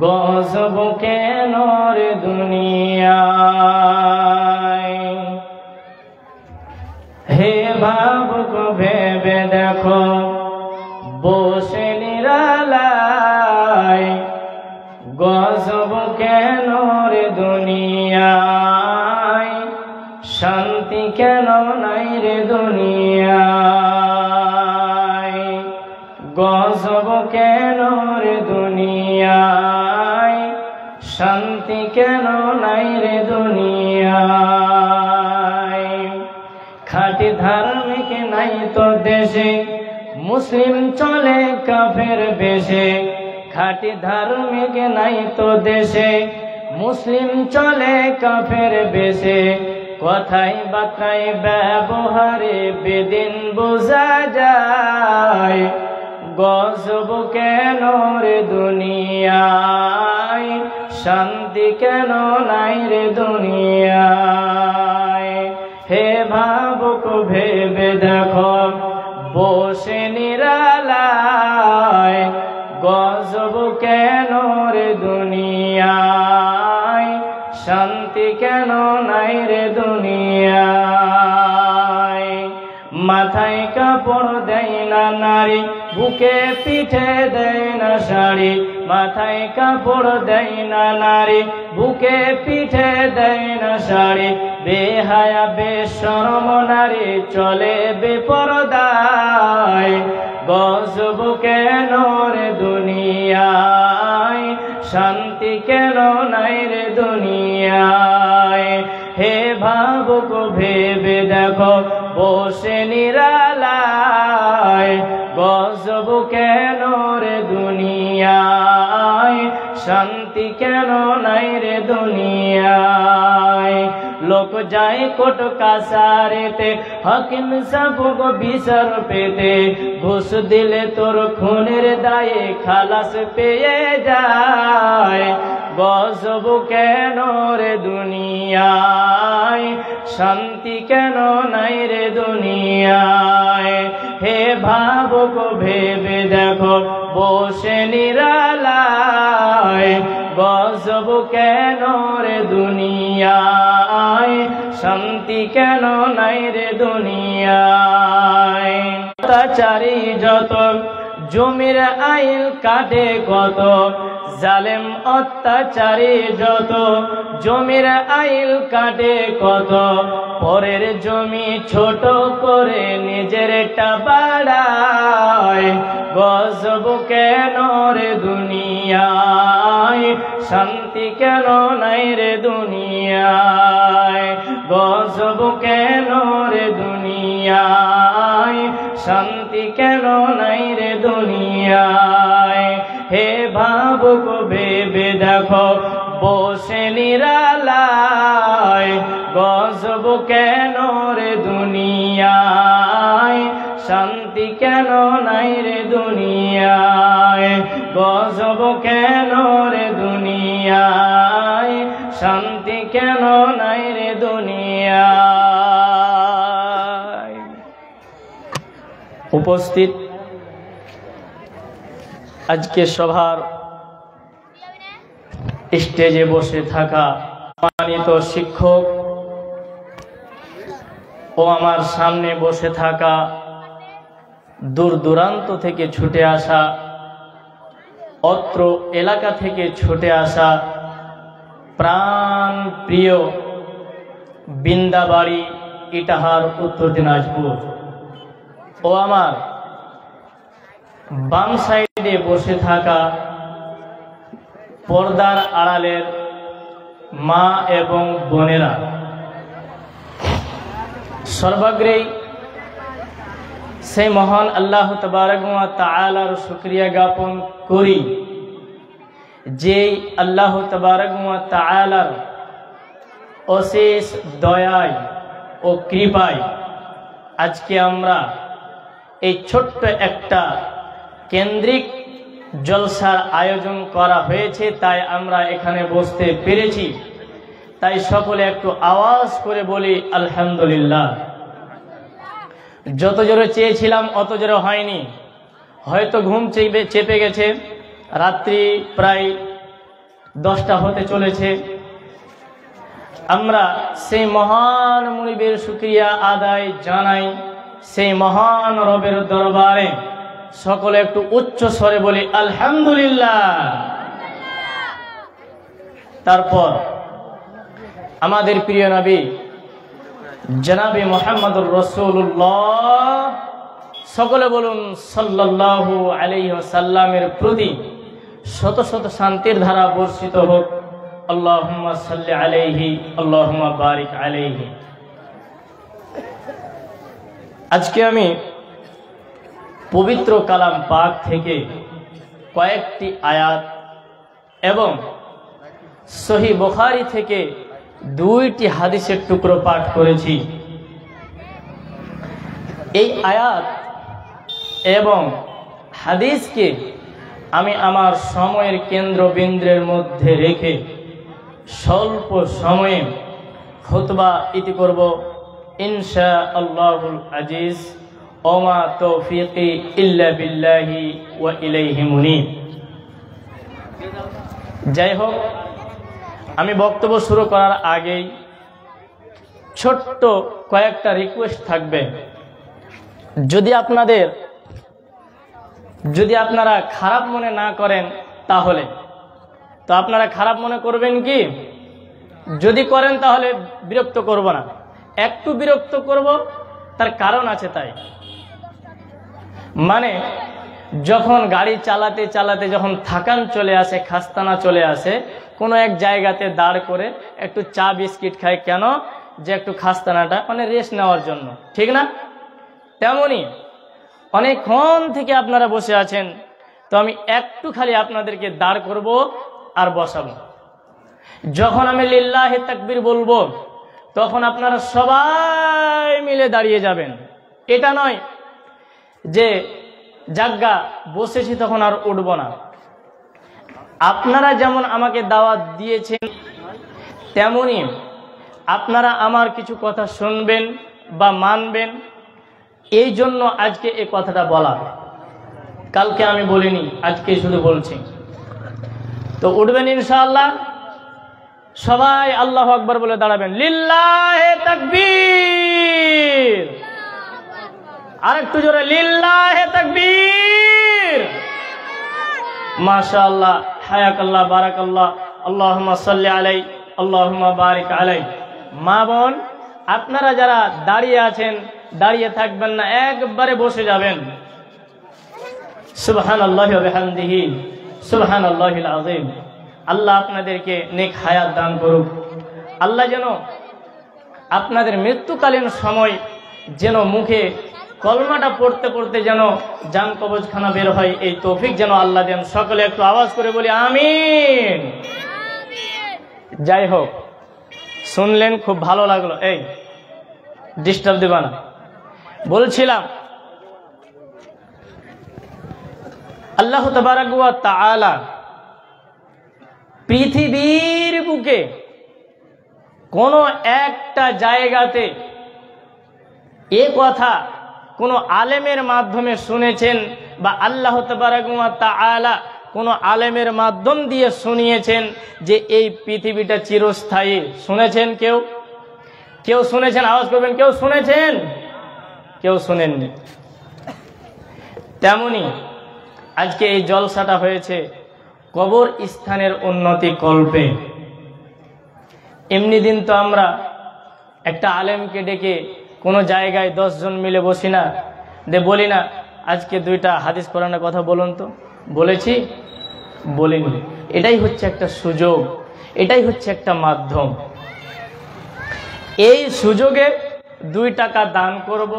গজব কেন রে দুনিয়ায়। হে ভাবুক ভেবে দেখো বসে নিরালায়, গজব কেন রে দুনিয়ায়, শান্তি কেন নাই রে দুনিয়ায়। গজব কেন রে দুনিয়ায়, শান্তি কেন নাই রে দুনিয়ায়। খাঁটি ধার্মিক নাই তো দেশে, মুসলিম চলে কাফের বেশে। খাঁটি ধার্মিক নাই তো দেশে, মুসলিম চলে কাফের বেশে। কথায় বার্তায় ব্যবহারে বেদিন বোঝা যায়, গজব কেন রে দুনিয়ায়, শান্তি কেন নাই রে দুনিয়ায়। হে ভাবুক ভেবে দেখো বসে নিরালায়, গজব কেন রে দুনিয়ায়, শান্তি কেন নাই রে দুনিয়ায়। মাথায় কাপড় দেয় না নারী, বুকে পিঠে দেয় না শাড়ি। মাথায় কাপড় দেয় না নারী, বুকে পিঠে দেয় না শাড়ি। বেহায়া বেশরম নারী চলে বেপরদায়, গজব কেন রে দুনিয়ায়, শান্তি কেন নাই রে দুনিয়ায়। হে ভাবুক ভেবে দেখো বসে নিরালায়, গজব কেন রে দুনিয়ায়, শান্তি কেন নাই রে দুনিয়ায়। লোক যায় কোর্ট কাছারিতে, হাকিম সাহেব বিচার পেতে। ঘুষ দিলে তোর খুনের দায়ে খালাস পেয়ে যায়, গজব কেন রে দুনিয়ায়, শান্তি কেন নাই রে দুনিয়ায়। হে ভাবুক ভেবে দেখো বসে নিরালায়, গজব কেন রে দুনিয়ায়, শান্তি কেন নাই রে দুনিয়ায়। অত্যাচারী যত জমির আইল কাটে কত, জালেম অত্যাচারী যত জমির আইল কাটে কত। পরের জমি ছোট করে নিজেরটা বাড়ায়, গজব কেন রে দুনিয়ায়, শান্তি কেন নাই রে দুনিয়ায়। গজব কেন রে দুনিয়ায়, শান্তি কেন নাই রে দুনিয়ায়। হে ভাবুক ভেবে দেখো বসে নিরালায়, গজব কেন রে দুনিয়ায়, শান্তি কেন নাই রে দুনিয়ায়। গজব কেন রে দুনিয়ায়, শান্তি কেন নাই রে দুনিয়ায়। উপস্থিত আজকে সভার স্টেজে বসে থাকা সম্মানিত শিক্ষক ও আমার সামনে বসে থাকা দূর দূরান্ত থেকে ছুটে আসা, অত্র এলাকা থেকে ছুটে আসা প্রাণ প্রিয় বিন্দাবাড়ি ইটাহার উত্তর দিনাজপুর ও আমার বাম সাইডে বসে থাকা পর্দার আড়ালের মা এবং বোনেরা, সর্বাগ্রেই সেই মহান আল্লাহ তাবারক ওয়া তাআলার শুকরিয়া জ্ঞাপন করি, যেই আল্লাহ তাবারক ওয়া তাআলার অশেষ দয়ায় ও কৃপায় আজকে আমরা এই ছোট্ট একটা কেন্দ্রিক জলসার আয়োজন করা হয়েছে, তাই আমরা এখানে বসতে পেরেছি। তাই সকলে একটু আওয়াজ করে বলি আলহামদুলিল্লাহ। যত জোরে চেয়েছিলাম অত জোরে হয়নি, হয়তো ঘুম চেপে গেছে, রাত্রি প্রায় 10টা হতে চলেছে। আমরা সেই মহান মুনিবের শুকরিয়া আদায় জানাই, সেই মহান রবের দরবারে সকলে একটু উচ্চ স্বরে বলি আলহামদুলিল্লাহ। তারপর আমাদের প্রিয় নবী জনাবে মুহাম্মদুর রাসূলুল্লাহ, সকলে বলুন সাল্লাল্লাহু আলাইহি ওয়াসাল্লামের প্রতি শত শত শান্তির ধারা বর্ষিত হোক। আল্লাহুম্মা সাল্লি আলাইহি আল্লাহুম্মা বারিক আলাইহি। আজকে আমি পবিত্র কালাম পাক থেকে কয়েকটি আয়াত এবং সহিহ বুখারী থেকে 2টি হাদিসের টুকরো পাঠ করেছি। এই আয়াত এবং হাদিসকে আমি আমার সময়ের কেন্দ্রবিন্দুর মধ্যে রেখে স্বল্প সময়ে খুতবা ইতি করব ইনশাআল্লাহুল আজিজ। ওমা তৌফিকি ইল্লা বিল্লাহি ওয়া ইলাইহি মুনিব। যাই হোক, আমি বক্তব্য শুরু করার আগেই ছোট্ট কয়েকটা রিকোয়েস্ট থাকবে। যদি আপনারা খারাপ মনে না করেন তাহলে তো আপনারা খারাপ মনে করবেন কি? যদি করেন তাহলে বিরক্ত করব না, একটু বিরক্ত করব, তার কারণ আছে। তাই মানে যখন গাড়ি চালাতে চালাতে যখন থাকান চলে আসে, খাস্তানা চলে আসে, কোনো এক জায়গাতে দাঁড় করে একটু চা বিস্কিট খায়, কেন? যে একটু খাস্তানাটা মানে রেস্ট নেওয়ার জন্য, ঠিক না? তেমনি অনেকক্ষণ থেকে আপনারা বসে আছেন, তো আমি একটু খালি আপনাদেরকে দাঁড় করব আর বসাবো। যখন আমি লিল্লাহি তাকবীর বলবো তখন আপনারা সবাই মিলে দাঁড়িয়ে যাবেন। এটা নয় যে জাগা বসেছি তখন আর উঠব না। আপনারা যেমন আমাকে দাওয়াত দিয়েছেন তেমনি আপনারা আমার কিছু কথা শুনবেন বা মানবেন, এই জন্য আজকে এই কথাটা বলা। কালকে আমি বলিনি, আজকে শুধু বলছি। তো উঠবেন ইনশাআল্লাহ, সবাই আল্লাহু আকবার বলে দাঁড়াবেন। লিল্লাহি তাকবীর, আর একটু জোরে লিল্লাহি তাকবীর। মাশাআল্লাহ, হায়াকাল্লাহ, বারাকাল্লাহ, আল্লাহুম্মা সাল্লি আলাই, আল্লাহুম্মা বারিক আলাই। মা বোন, আপনারা যারা দাঁড়িয়ে আছেন দাঁড়িয়ে থাকবেন না, একবারে বসে যাবেন। সুবহানাল্লাহি ওয়া বিহামদিহি সুবহানাল্লাহিল আযীম। আল্লাহ আপনাদেরকে নেক হায়াত দান করুক। আল্লাহ যেন আপনাদের মৃত্যুকালীন সময় যেন মুখে কলমাটা পড়তে পড়তে যেন জান কবজখানা বের হয়, এই তৌফিক যেন আল্লাহ দেন। সকলে একটু আওয়াজ করে বলি আমিন। যাই হোক, শুনলেন, খুব ভালো লাগলো। এই ডিস্টার্ব দেবা না। বলছিলাম আল্লাহ তাবারাক ওয়া তাআলা পৃথিবীর বুকে কোন একটা জায়গাতে এ কথা কোন আলেমের মাধ্যমে শুনেছেন বা আল্লাহ তাবারাক ওয়া তাআলা কোন আলেমের মাধ্যম দিয়ে শুনিয়েছেন যে এই পৃথিবীটা চিরস্থায়ী? শুনেছেন কেউ? কেউ শুনেছেন? আওয়াজ করবেন। কেউ শুনেছেন? কেউ শুনেননি। তেমনি আজকে এই জলসাটা হয়েছে কবর স্থানের উন্নতি কল্পে। এমনি দিন তো আমরা একটা আলেমকে ডেকে কোনো জায়গায় 10 জন মিলে বসি না, বলি না আজকে 2টা হাদিস কোরআনের কথা বলুন তো? বলেছি? বলিনি। এটাই হচ্ছে একটা সুযোগ, এটাই হচ্ছে একটা মাধ্যম। এই সুযোগে 2 টাকা দান করব,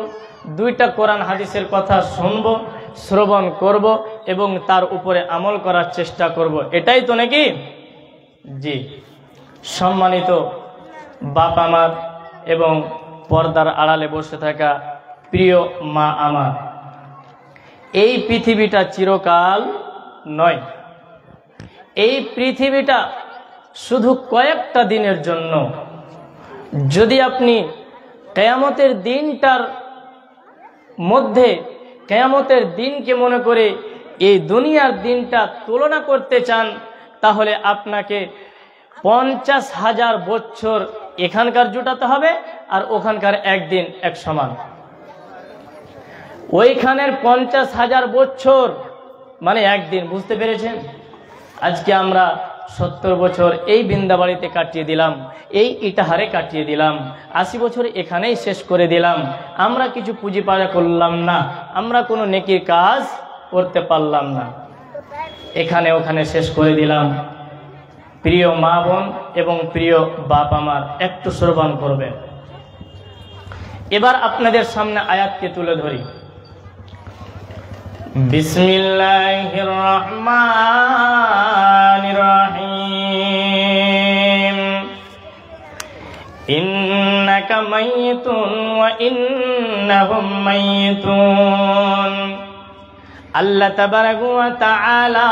2টা কোরআন হাদিসের কথা শুনবো, শ্রবণ করব এবং তার উপরে আমল করার চেষ্টা করব। এটাই তো নাকি? জি। সম্মানিত বাপ আমার এবং পর্দার আড়ালে বসে থাকা প্রিয় মা আমার, এই পৃথিবীটা চিরকাল নয়। এই পৃথিবীটা শুধু কয়েকটা দিনের জন্য। যদি আপনি কিয়ামতের দিনটার মধ্যে কিয়ামতের দিনকে মনে করে এই দুনিয়ার দিনটা তুলনা করতে চান, তাহলে আপনাকে 50,000 বছর এখানকার জুটাতে হবে আর ওখানকার একদিন এক সমান। ওইখানের 50,000 বছর মানে একদিন, বুঝতে পেরেছেন? আজকে আমরা 70 বছর এই বৃন্দাবাড়িতে কাটিয়ে দিলাম, এই ইটাহারে কাটিয়ে দিলাম, 80 বছর এখানেই শেষ করে দিলাম। আমরা কিছু পুঁজি পাজা করলাম না, আমরা কোনো নেকির কাজ করতে পারলাম না, এখানে ওখানে শেষ করে দিলাম। প্রিয় মা বোন এবং প্রিয় বাপ আমার, একটু শ্রবণ করবেন। এবার আপনাদের সামনে আয়াতকে তুলে ধরি। বিসমিল্লাহির রহমানির রহিম। ইন্নাকা মাইয়িতুন ওয়া ইন্নাহুম মাইয়িতুন। আল্লাহ তাবারাকা ওয়া তাআলা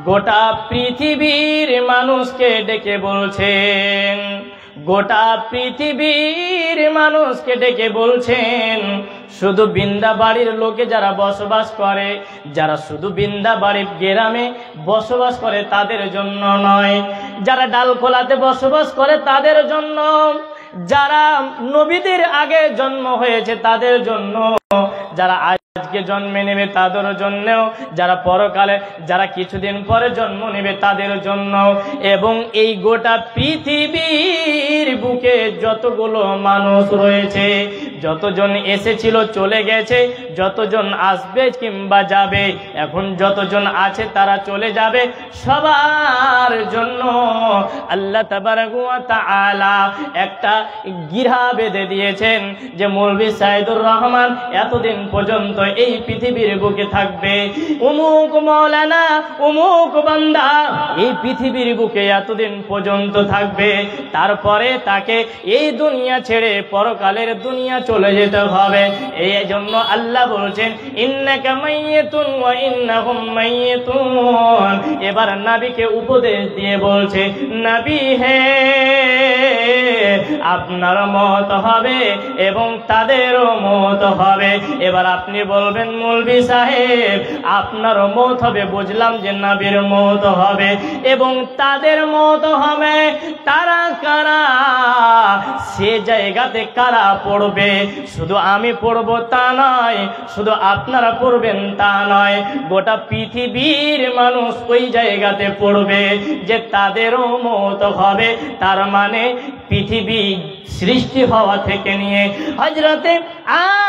গোটা পৃথিবীর মানুষকে ডেকে বলছেন, গোটা পৃথিবীর মানুষকে ডেকে বলছেন, শুধু বৃন্দাবাড়ির লোকে যারা বসবাস করে, যারা শুধু বৃন্দাবাড়ি গ্রামে বসবাস করে তাদের জন্য নয়, যারা ডালখোলাতে বসবাস করে তাদের জন্য, যারা নবীদের আগে জন্ম হয়েছে তাদের জন্য, যারা আজকে জন্মে নেবে তাদের জন্যও, যারা পরকালে, যারা কিছুদিন পরে জন্ম নেবে তাদের জন্য, এবং এই গোটা পৃথিবীর বুকে যতগুলো মানুষ রয়েছে, যতজন এসেছিল চলে গেছে, যতজন আসবে কিংবা যাবে, এখন যতজন আছে তারা চলে যাবে, সবার জন্য আল্লাহ তাবারাকা ওয়া তাআলা একটা গিরা বেঁধে দিয়েছেন যে মৌলভী সাইদুর রহমান এতদিন পর্যন্ত এই পৃথিবীর বুকে থাকবে, অমুক মাওলানা অমুক বান্দা এই পৃথিবীর বুকে এতদিন পর্যন্ত থাকবে, তারপরে তাকে এই দুনিয়া ছেড়ে পরকালের দুনিয়া চলে যেতে হবে। এই জন্য আল্লাহ বলছেন ইন্নাকা মাইয়িতুন ওয়া ইন্নাহুম মাইয়িতুন। এবার নবীকে উপদেশ দিয়ে বলছে, নবী হে, আপনার মত হবে এবং তাদেরও মত হবে। এবার আপনি বলবেন মৌলভী সাহেব আপনার মত হবে, বুঝলাম যে নবীর মত হবে এবং তাদের মত হবে, তারা কারা, সে জায়গাতে কারা পড়বে? শুধু আমি পড়বো তা নয়, শুধু আপনারা পড়বেন তা নয়, গোটা পৃথিবীর মানুষ ওই জায়গাতে পড়বে যে তাদেরও মত হবে। তার মানে পৃথিবী সৃষ্টি হওয়া থেকে নিয়ে হযরতে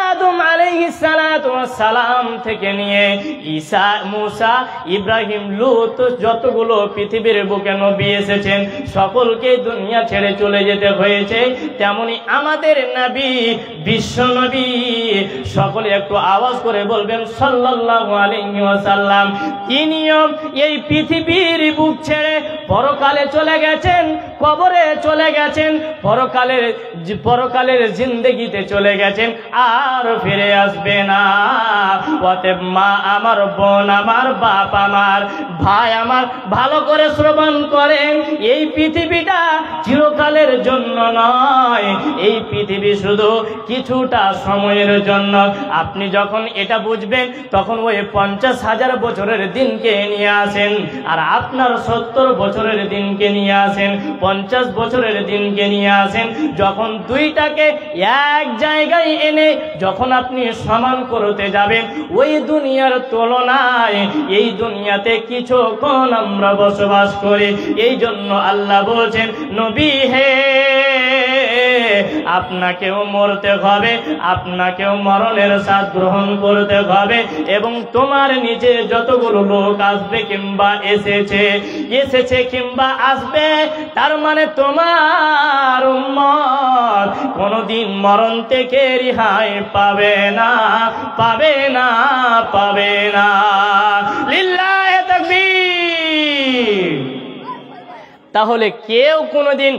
আদম আলাইহিস সালাতু ওয়াস সালাম থেকে নিয়ে ঈসা, মুসা, ইব্রাহিম, লূত, যতগুলো পৃথিবীর বুকে নবী এসেছেন সকলকে দুনিয়া ছেড়ে চলে যেতে হয়েছে। তেমনি আমাদের নবী, বিশ্ব নবী, সকলে একটু আওয়াজ করে বলবেন সাল্লাল্লাহু আলাইহি ওয়াসাল্লাম, তিনিও এই পৃথিবীর বুক ছেড়ে পরকালে চলে গেছেন, কবরে চলে গেছেন, পরকালের জিন্দেগিতে চলে গেছেন, আর ফিরে আসবে না। অতএব মা আমার, বোন আমার, বাপ আমার, ভাই আমার, ভালো করে শ্রবণ করেন, এই পৃথিবীটা চিরকালের জন্য নয়, এই পৃথিবী শুধু কিছুটা সময়ের জন্য। আপনি যখন এটা বুঝবেন তখন ওই 50,000 বছরের দিনকে নিয়ে আসেন, আর আপনার 70 বছরের দিনকে নিয়ে আসেন, 50 বছরের দিনকে নিয়ে আসেন। যখন দুইটাকে এক জায়গায় এনে যখন আপনি সমান করতে যাবেন, ওই দুনিয়ার তুলনায় এই দুনিয়াতে কিছুক্ষণ আমরা বসবাস করি। এই জন্য আল্লাহ বলছেন, নবী হে, আপনাকেও মরতে হবে, আপনাকেও মরণের স্বাদ গ্রহণ করতে হবে, এবং তোমার নিচে যতগুলো লোক আসবে কিংবা এসেছে কিংবা আসবে, তার মানে তোমার উম্মত কোনদিন মরণ থেকে রেহাই পাবে না, পাবে না, পাবে না। লিল্লাহি তাকবীর। তাহলে কেউ কোনদিন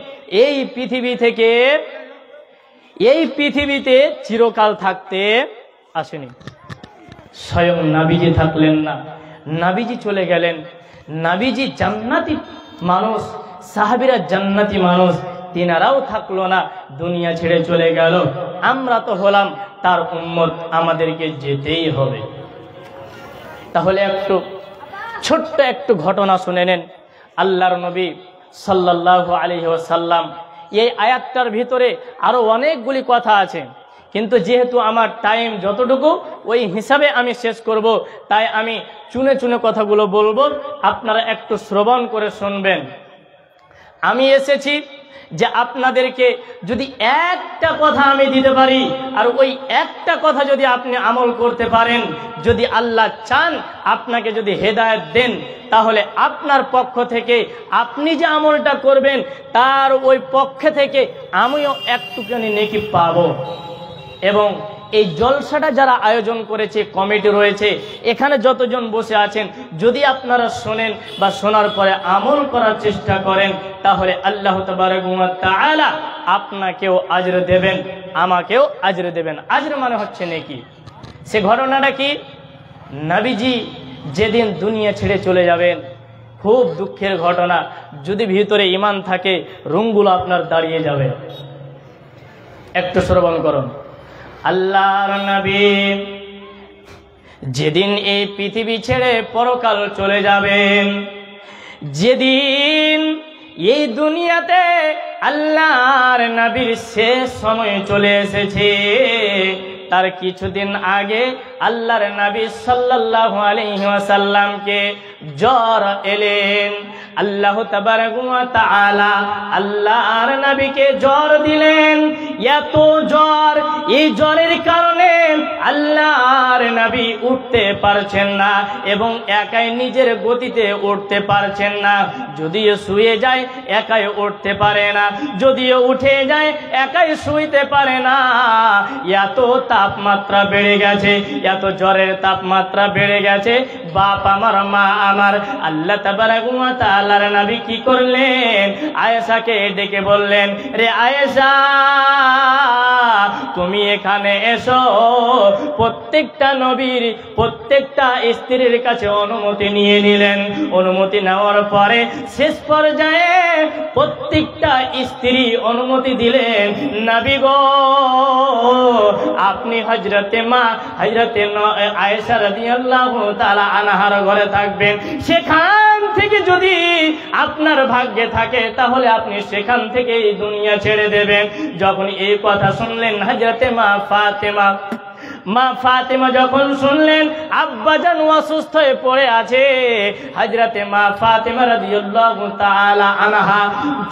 এই পৃথিবী থেকে, এই পৃথিবীতে চিরকাল থাকতে আসেনি। স্বয়ং নবীজি থাকলেন না, নবীজি চলে গেলেন। নবীজি জান্নাতি মানুষ, সাহাবীরা জান্নাতি মানুষ, তিনারাও থাকলো না, দুনিয়া ছেড়ে চলে গেল। আমরা তো হলাম তার উম্মত, আমাদেরকে যেতেই হবে। তাহলে একটু ছোট্ট একটু ঘটনা শুনে নেন। আল্লাহর নবী সাল্লাল্লাহু আলাইহি ওয়াসাল্লাম, এই আয়াতটার ভিতরে আরো অনেকগুলি কথা আছে, কিন্তু যেহেতু আমার টাইম যতটুকু ওই হিসাবে আমি শেষ করব, তাই আমি চুনে চুনে কথাগুলো বলবো, আপনারা একটু শ্রবণ করে শুনবেন। আমি এসেছি যে আপনাদেরকে যদি একটা কথা আমি দিতে পারি, আর ওই একটা কথা যদি আপনি আমল করতে পারেন, যদি আল্লাহ চান আপনাকে যদি হেদায়েত দেন, তাহলে আপনার পক্ষ থেকে আপনি যে আমলটা করবেন তার ওই পক্ষে থেকে আমিও একটুখানি নেকি পাবো। এবং এই জলসাটা যারা আয়োজন করেছে, কমিটি রয়েছে, এখানে যতজন বসে আছেন, যদি আপনারা শোনেন বা শোনার পরে আমল করার চেষ্টা করেন, তাহলে আল্লাহ তাবারক ওয়া তাআলা আপনাকেও আজর দেবেন, আমাকেও আজর দেবেন। আজর মানে হচ্ছে নেকি। সে ঘটনাটা কি? নবীজি যেদিন দুনিয়া ছেড়ে চলে যাবেন, খুব দুঃখের ঘটনা, যদি ভিতরে ঈমান থাকে রুমগুলো আপনার দাঁড়িয়ে যাবে। একটু শ্রবণ করুন। আল্লাহর নবী যেদিন এই পৃথিবী ছেড়ে পরকাল চলে যাবেন, যেদিন এই দুনিয়াতে আল্লাহর নবীর শেষ সময় চলে এসেছে, তার কিছুদিন আগে আল্লাহর নবী সাল্লাল্লাহু আলাইহি ওয়াসাল্লামকে জ্বর এলেন। আল্লাহ তাবারক ওয়া তাআলা আল্লাহর নবীকে জ্বর দিলেন। এত জ্বর, এই জ্বরের কারণে আল্লাহর নবী উঠতে পারছেন না এবং একাই নিজের গতিতে উঠতে পারছেন না। যদিও শুয়ে যায় একাই উঠতে পারে না, যদিও উঠে যায় একাই শুইতে পারে না। এত তাপমাত্রা বেড়ে গেছে, এত জ্বরের তাপমাত্রা বেড়ে গেছে। বাপ আমার, মা আমার, আল্লাহ তাবারক ওয়া তাআলার নবী কি করলেন? আয়েশাকে ডেকে বললেন, রে আয়েশা, তুমি এখানে এসো। প্রত্যেকটা নবীর প্রত্যেকটা স্ত্রীর কাছে অনুমতি নিয়ে নিলেন। অনুমতি নেওয়ার পরে শেষ পর্যায়ে প্রত্যেকটা স্ত্রী অনুমতি দিলেন, নবী গো, আপনি হযরতে আয়েশা রাদিয়াল্লাহু তাআলা আনহার ঘরে থাকবেন। সেখান থেকে যদি আপনার ভাগ্যে থাকে তাহলে আপনি সেখান থেকে এই দুনিয়া ছেড়ে দেবেন। যখন এই কথা শুনলেন হযরতে মা ফাতেমা যখন শুনলেন আব্বাজান অসুস্থ হয়ে পড়ে আছে, হযরতে মা ফাতেমা রাদিয়াল্লাহু তাআলা আনহা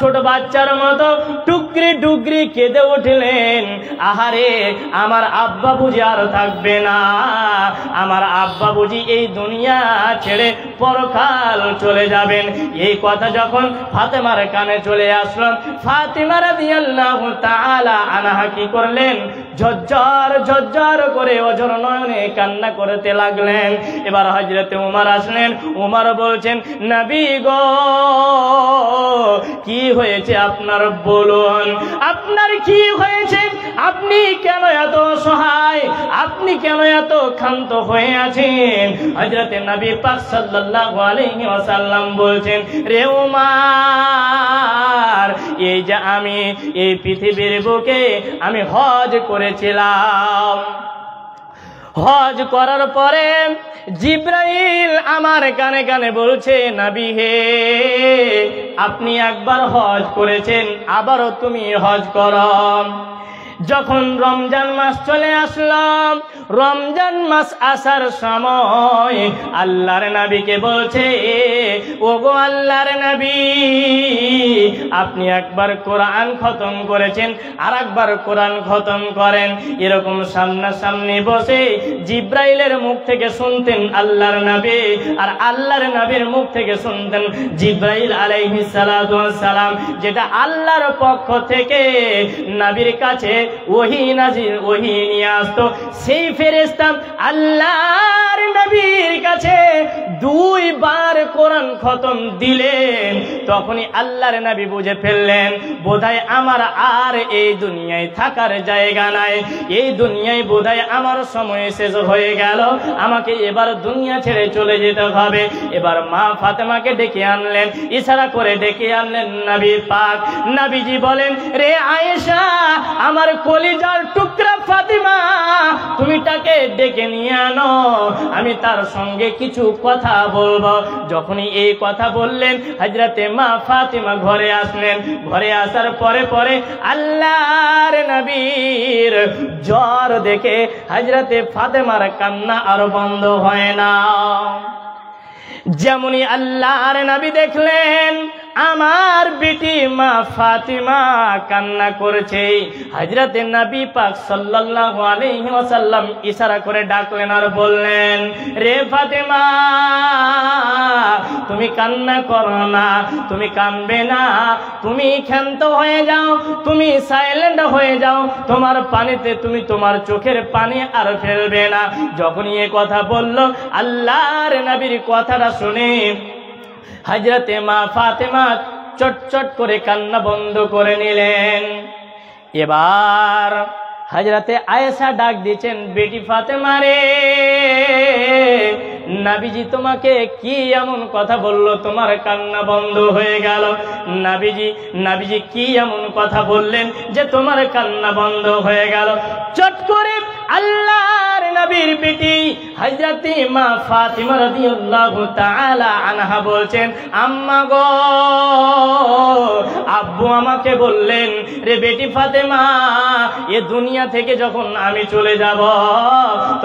ছোট বাচ্চার মতো টুকরি টুকরি কেঁদে উঠলেন। আহারে, আমার আব্বা বুঝি আর থাকবে না, আমার আব্বা বুঝি এই দুনিয়া ছেড়ে পরকাল চলে যাবেন। এই কথা যখন ফাতেমার কানে চলে আসলো, ফাতেমা রাদিয়াল্লাহু তাআলা আনহা কি করলেন? ঝরঝর ঝরঝর করে অঝর নয়নে কান্না করতে লাগলেন। এবার হযরতে উমর আসলেন। উমর বলছেন, নবী গো, কি হয়েছে আপনার, বলুন, আপনার কি হয়েছে? আপনি কেন এত অসহায়? আপনি কেন এত ক্ষান্ত হয়ে আছেন? হযরতে নবী পাক সাল্লাল্লাহু আলাইহি ওয়াসাল্লাম বলছেন, রে উমর, এই যে আমি এই পৃথিবীর বুকে আমি হজ করেছিলাম। হজ করার পরে জিব্রাইল আমার কানে কানে বলছে, নবী হে, আপনি একবার হজ করেছেন, আবারও তুমি হজ করো। যখন রমজান মাস চলে আসলাম, রমজান মাস আসার সময় আল্লাহর নবীকে বলছে, ওগো আল্লাহর নবী, আপনি একবার কোরআন খতম করেছেন, আর একবার কোরআন খতম করেন। এরকম সামনাসামনি বসে জিব্রাইলের মুখ থেকে শুনতেন আল্লাহর নবী, আর আল্লাহর নবীর মুখ থেকে শুনতেন জিব্রাইল আলাইহিস সালাতু ওয়াস সালাম, যেটা আল্লাহর পক্ষ থেকে নবীর কাছে ওহী নাজিল, ওহী নিয়ে আসতো। সেই ফেরেশতা আল্লাহর নবীর কাছে দুইবার কোরআন খতম দিলেন, তখনই আল্লাহর নবী বুঝে ফেললেন বোধহয় আমার আর এই দুনিয়ায় থাকার জায়গা নাই, এই দুনিয়ায় বোধহয় আমার সময় শেষ হয়ে গেল, আমাকে এবার দুনিয়া ছেড়ে চলে যেতে হবে। এবার মা ফাতেমাকে ডেকে আনলেন, ইশারা করে ডেকে আনলেন নবী পাক। নবীজি বলেন, রে আয়েশা, আমার কলিজার টুকরা ফাতিমা, তুমি তাকে ডেকে নিয়ে আনো, আমি তার সঙ্গে কিছু কথা বলবো। যখনই এই কথা বললেন, হযরতে মা ফাতিমা ঘরে আসলেন। ঘরে আসার পরে পরে আল্লাহর নবীর জ্বর দেখে হযরতে ফাতেমার কান্না আর বন্ধ হয় না। যেমনই আল্লাহর নবী দেখলেন আমার বেটি মা ফাতিমা কান্না করছে, হযরতে নবী পাক সাল্লাল্লাহু আলাইহি ওয়াসাল্লাম ইশারা করে ডাকলেন আর বললেন, রে ফাতিমা, তুমি কান্না করো না, তুমি কাঁদবে না, তুমি ক্ষান্ত হয়ে যাও, তুমি সাইলেন্ট হয়ে যাও, তোমার পানিতে তুমি তোমার চোখের পানি আর ফেলবে না। যখনই এই কথা বলল, আল্লাহর নবীর কথাটা শুনে হযরতে মা ফাতেমা চটচট করে কান্না বন্ধ করে নিলেন। এবার হযরতে আয়েশা ডাক দিয়েছেন, বেটি ফাতেমা রে, নবীজি তোমাকে কি এমন কথা বললো তোমার কান্না বন্ধ হয়ে গেল? নবীজি কি এমন কথা বললেন যে তোমার কান্না বন্ধ হয়ে গেল? চট করে আল্লাহর নবীর বেটি হযরতে মা ফাতিমা রাদিয়াল্লাহু তাআলা আনহা বলছেন, আম্মা গো, আব্বু আমাকে বললেন, রে বেটি ফাতেমা, এ দুনিয়া থেকে যখন আমি চলে যাব,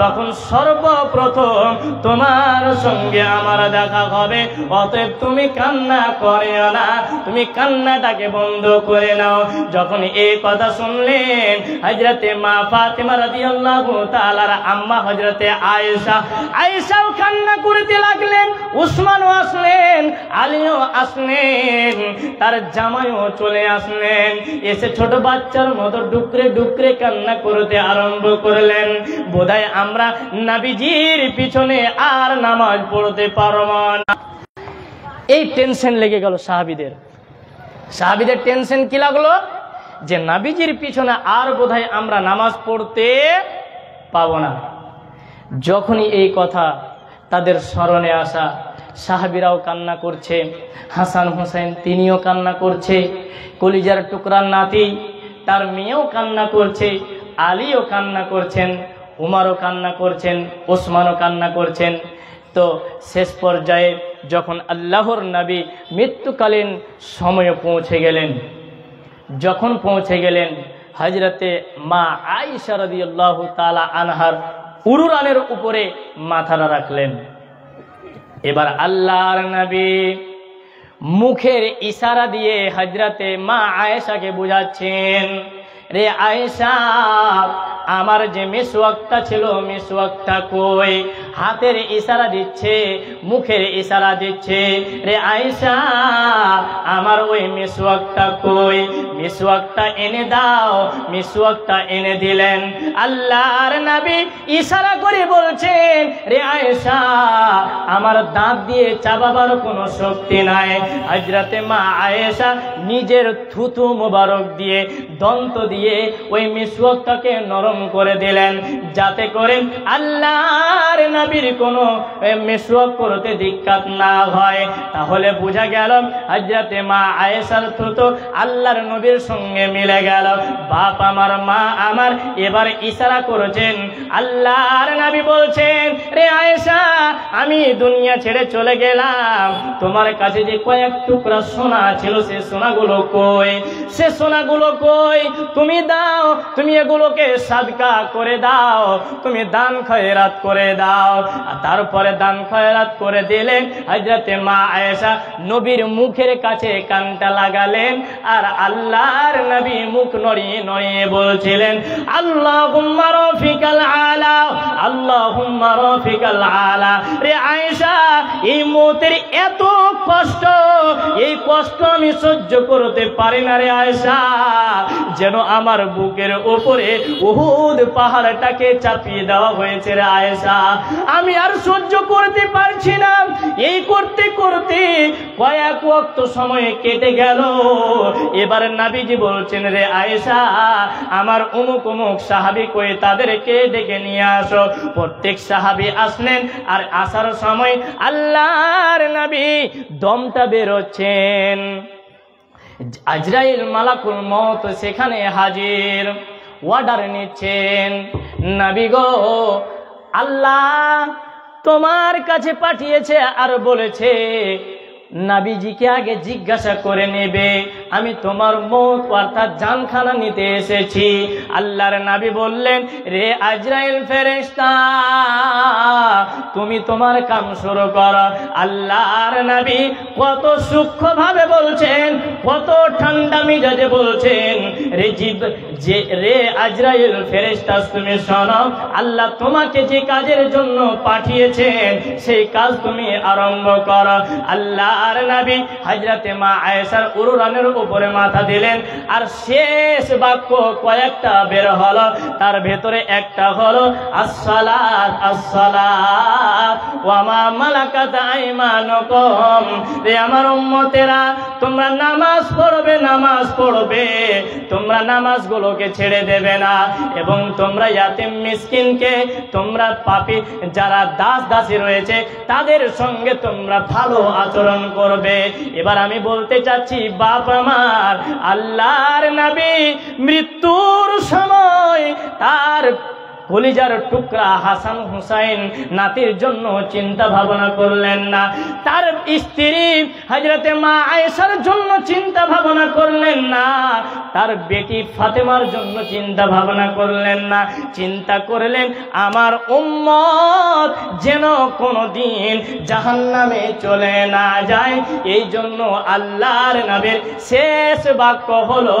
তখন সর্বপ্রথম তোমার সঙ্গে আমার দেখা হবে, অতএব তুমি কান্না করিও না, তুমি কান্নাটাকে বন্ধ করে নাও। যখন এই কথা শুনলেন হযরতে মা ফাতিমা রাদিয়াল্লাহু তাআলার আম্মা হযরতে আয়েশাও কান্না করতে লাগলেন, উসমানও আসলেন, আলীও আসলেন, তার জামাইও চলে আসলেন, এসে ছোট বাচ্চার মতো ডুকরে ডুকরে কান্না করতে আরম্ভ করলেন। বোধহয় আমরা নবীজির পিছনে আর নামাজ পড়তে পারব না। এই টেনশন লেগে গেল সাহাবীদের টেনশন কি লাগলো যে নবীজির পিছনে আর বোধহয় আমরা নামাজ পড়তে পাবো না। যখনই এই কথা তাদের স্মরণে আসা, সাহাবীরাও কান্না করছে, হাসান হোসেন তিনিও কান্না করছে, কলিজার টুকরার নাতি তার মেয়েও কান্না করছে, আলীও কান্না করছেন, উমারও কান্না করছেন, ওসমানও কান্না করছেন। তো শেষ পর্যায়ে যখন আল্লাহর নবী মৃত্যুকালীন সময়ে পৌঁছে গেলেন, হযরতে মা আয়েশা রাদিয়াল্লাহু তাআলা আনহার উরুরানের উপরে মাথাটা রাখলেন। এবার আল্লাহর নবী মুখের ইশারা দিয়ে হযরতে মা আয়েশাকে বুঝাচ্ছেন, রে আয়েশা, আমার যে মিসওয়াকটা ছিল মিসওয়াকটা কই? হাতের ইশারা দিচ্ছে, মুখের ইশারা দিচ্ছে, রে আয়েশা, আমার ওই মিসওয়াকটা কই? মিসওয়াকটা এনে দাও। মিসওয়াকটা এনে দিলেন। আল্লাহর নবী ইশারা করে বলছেন, রে আয়েশা, আমার দাঁত দিয়ে চাবাবার কোনো শক্তি নাই। হযরতে মা আয়েশা নিজের থুতু মোবারক দিয়ে, দন্ত দিয়ে ওই মিসওয়াকটাকে নরম করে দিলেন, যাতে করে আল্লাহর নবীর কোনো মিসওয়াক করতে দিক্কত না হয়। তাহলে বোঝা গেল হযরতে মা আয়েশার থুতু আল্লাহর নবীর সঙ্গে মিলে গেল। বাপ আমার, মা আমার এবার ইশারা করেছেন। আল্লাহর নবী বলছেন, রে আয়েশা, আমি দুনিয়া ছেড়ে চলে গেলাম, তোমার কাছে যে কয়েক টুকরা সোনা ছিল সে সোনাগুলো কই? সে সোনাগুলো কই? তুমি দাও, তুমি এগুলোকে সাদকা করে দাও, তুমি দান খয়রাত করে দাও। তারপরে দান খয়রাত করে দিলেন। হযরতে মা আয়েশা নবীর মুখের কাছে কানটা লাগালেন, আর আল্লাহর নবী মুখ নড়িয়ে নড়িয়ে বলছিলেন, আল্লাহুম্মা রফিকাল আলা, আল্লাহুম্মা রফিকাল আলা। রে আয়েশা, এই মতের এত কষ্ট, এই কষ্ট আমি সহ্য করতে পারি না রে আয়েশা, যেন আমার বুকের উপরে উহুদ পাহাড়টাকে চাপিয়ে দেওয়া হয়েছে রে আয়েশা। আমি আর সহ্য করতে পারছি না, কয়েক ওয়াক্ত সময় কেটে গেল। এবার নবীজি বলছেন, রে আয়েশা, আমার অমুক অমুক সাহাবী কই, তাদেরকে ডেকে নিয়ে আসো। প্রত্যেক সাহাবী আসলেন, আর আসার সময় আল্লাহর নবী দমটা বেরোচ্ছেন। আজরাইল মালাকুল মউত সেখানে হাজির, অর্ডার নিচ্ছেন, নবী গো, আল্লাহ তোমার কাছে পাঠিয়েছে আর বলেছে নবীজিকে আগে জিজ্ঞাসা করে নেবে, আমি তোমার মউত অর্থাৎ জানখানা নিতে এসেছি। আল্লাহর নবী বললেন, রে আজরাইল ফেরেশতা, তুমি তোমার কাম শুরু করো। আল্লাহর নবী কত সূক্ষ্মভাবে বলছেন, কত ঠান্ডা মিজাজে বলছেন, রে আজরাইল ফেরেশতা, তুমি শোনো, আল্লাহ তোমাকে যে কাজের জন্য পাঠিয়েছেন সেই কাজ তুমি আরম্ভ করো। আল্লাহ আর নবী হযরতে মা আয়েশার উরুরানের উপরে মাথা দিলেন, আর শেষ বাক্য কয়েকটা বের হলো, তার ভেতরে একটা হলো আসসালাত আসসালাত ওয়া মা মালাকাত আইমানুকুম। রে আমার উম্মতেরা, তোমরা নামাজ পড়বে, নামাজ পড়বে, তোমরা নামাজগুলোকে ছেড়ে দেবে না, এবং তোমরা ইয়াতিম মিসকিনকে, তোমরা পাপী যারা দাস দাসী রয়েছে তাদের সঙ্গে তোমরা ভালো আচরণ করবে। এবার আমি বলতে চাচ্ছি, বাপ আমার, আল্লাহর নবী মৃত্যুর সময় তার কলিজার টুকরা হাসান হুসাইন নাতির জন্য চিন্তা ভাবনা করলেন না, তার স্ত্রী হযরতে মা আয়েশার জন্য চিন্তা ভাবনা করলেন না, তার বেটি ফাতেমার জন্য চিন্তা ভাবনা করলেন না, চিন্তা করলেন আমার উম্মত যেন কোনোদিন জাহান্নামে চলে না যায়। এই জন্য আল্লাহর নবীর শেষ বাক্য হলো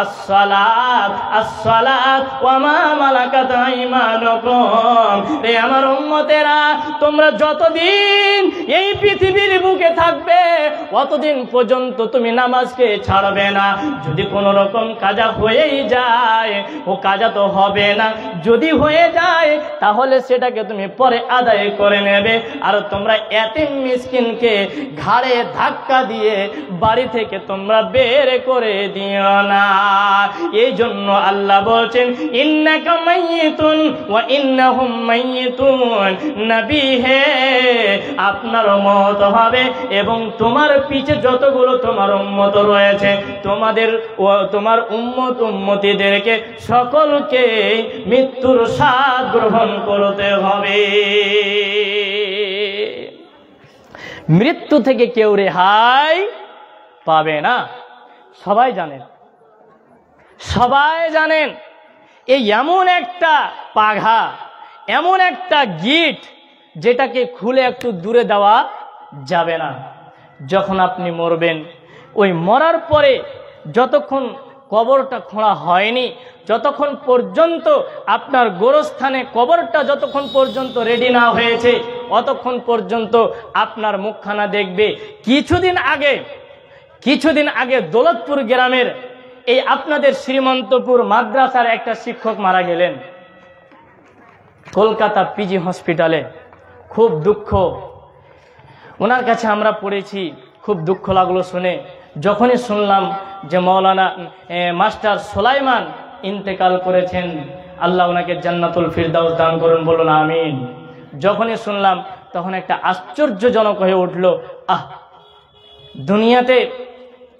আসসালাত আসসালাত ওয়া মা মালাকাত আইমানুকুম। রে আমার উম্মতেরা, তোমরা যতদিন এই পৃথিবীর বুকে থাকবে অতদিন পর্যন্ত তুমি নামাজকে ছাড়বে না। যদি কোনো রকম কাজা হয়েই যায়, ও কাজা তো হবে না, যদি হয়ে যায় তাহলে সেটাকে তুমি পরে আদায় করে নেবে। আর তোমরা এতিম মিসকিনকে ঘাড়ে ধাক্কা দিয়ে বাড়ি থেকে তোমরা বের করে দিও না। এই জন্য আল্লাহ বলছেন, ইন্নাকা মাইয়িতুন ওয়া ইন্নাহুম মাইয়িতুন। নবী হে, আপনার মওত হবে এবং তোমার পিছে যতগুলো তোমার উম্মত রয়েছে, তোমার উম্মত উম্মতিদেরকে সকলকে মৃত্যুর স্বাদ গ্রহণ করতে হবে। মৃত্যু থেকে কেউ রেহাই পাবে না। সবাই জানেন, সবাই জানেন, এই এমন একটা পাঘা, এমন একটা গিট যেটাকে খুলে একটু দূরে দেওয়া যাবে না। যখন আপনি মরবেন, ওই মরার পরে যতক্ষণ কবরটা খোঁড়া হয়নি, যতক্ষণ পর্যন্ত আপনার গোরস্থানে কবরটা যতক্ষণ পর্যন্ত রেডি না হয়েছে, অতক্ষণ পর্যন্ত আপনার মুখখানা দেখবে। কিছুদিন আগে দৌলতপুর গ্রামের এই আপনাদের শ্রীমন্তপুর মাদ্রাসার একটা শিক্ষক মারা গেলেন কলকাতা পিজি হসপিটালে। খুব দুঃখ, ওনার কাছে আমরা পড়েছি, খুব দুঃখ লাগলো শুনে। যখনই শুনলাম যে মৌলানা মাস্টার সোলাইমান ইন্তেকাল করেছেন, আল্লাহ ওনাকে জান্নাতুল ফিরদাউস দান করুন, বলুন আমিন। যখনই শুনলাম তখন একটা আশ্চর্যজনক হয়ে উঠল, দুনিয়াতে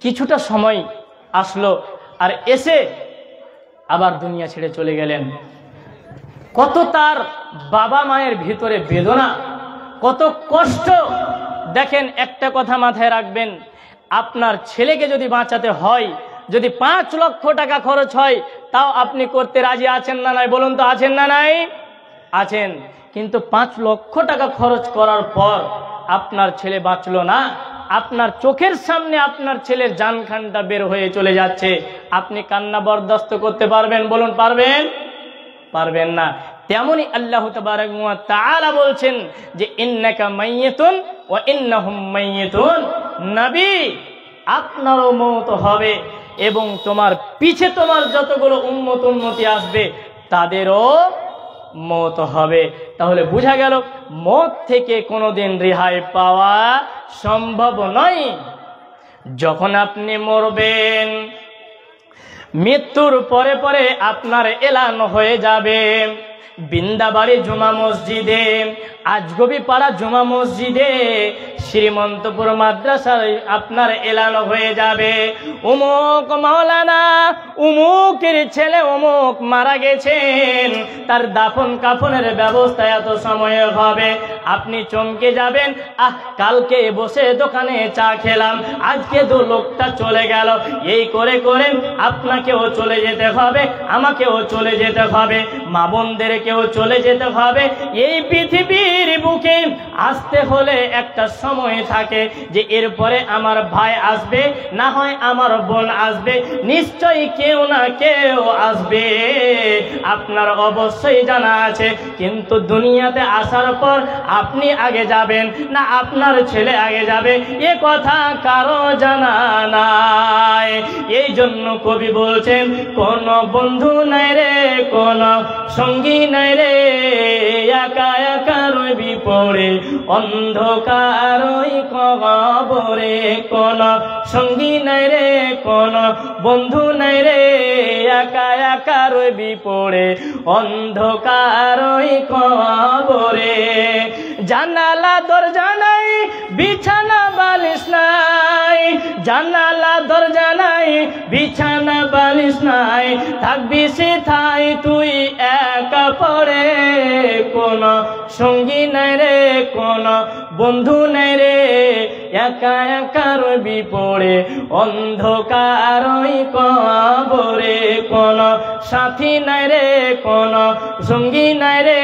কিছুটা সময় আসলো আর এসে আবার দুনিয়া ছেড়ে চলে গেলেন। কত তার বাবা মায়ের ভিতরে বেদনা, কত কষ্ট। দেখেন, একটা কথা মাথায় রাখবেন, আপনার ছেলেকে যদি বাঁচাতে হয়, যদি 5 লক্ষ টাকা খরচ হয়, তাও আপনি করতে রাজি আছেন না নাই? বলুন তো, আছেন না নাই? আছেন। কিন্তু 5 লক্ষ টাকা খরচ করার পর আপনার ছেলে বাঁচলো না, আপনার চোখের সামনে আপনার ছেলের জানখানটা বের হয়ে চলে যাচ্ছে, আপনি কান্না বরদাস্ত করতে পারবেন? বলুন, পারবেন? পারবেন না। তেমনি আল্লাহ তাবারক ওয়া তাআলা বলছেন যে ইন্নাকা মাইয়িতুন ওয়া ইন্নাহুম মাইয়িতুন। নবী, আপনারও মওত হবে এবং তোমার পিছে তোমার যতগুলো উম্মত উম্মতি আসবে তাদেরও মওত হবে। তাহলে বোঝা গেল মওত থেকে কোনোদিন রেহাই পাওয়া সম্ভব নয়। যখন আপনি মরবেন, মৃত্যুর পরে পরে আপনার এলান হয়ে যাবে বৃন্দাবাড়ি জুমা মসজিদে, আজগবি পাড়া জুমা মসজিদে, শ্রীমন্তপুর মাদ্রাসায় আপনার এলান হয়ে যাবে, অমুক মাওলানা অমুকের ছেলে অমুক মারা গেছেন, তার দাফন কাফনের ব্যবস্থা এত সময় হবে। আপনি চমকে যাবেন, কালকে বসে দোকানে চা খেলাম, আজকে তো লোকটা চলে গেল। এই করে করে আপনাকেও চলে যেতে হবে, আমাকেও চলে যেতে হবে, মা বোনদেরকেও চলে যেতে হবে। এই পৃথিবীর বুকে আসতে হলে একটা সময় থাকে যে এরপরে আমার ভাই আসবে, না হয় আমার বোন আসবে, নিশ্চয়ই কেউ না কেউ আসবে, আপনার অবশ্যই জানা আছে। কিন্তু দুনিয়াতে আসার পর আপনি আগে যাবেন না আপনার ছেলে আগে যাবে, এ কথা কারো জানা নাই। এই জন্য কবি বলছেন, কোন বন্ধু নাই রে, কোন সঙ্গী নাই রে, একা একা রবি পড়ে অন্ধকার ওই কবরে। কোন সঙ্গী নাই রে, কোন বন্ধু নাই রে, একা একা রবি পড়ে অন্ধকার ওই কবরে। জানালা দরজা নাই, বিছানা বালিশ নাই, জানালা দরজা নাই, বিছানা বালিশ নাই, থাকবি সেথায় তুই একা পড়ে। কোন সঙ্গী নাই রে, কোন বন্ধু নাই রে, একা একা রবি পড়ে অন্ধকার ওই কবরে। কোন সাথী নাই রে, কোন সঙ্গী নাই রে,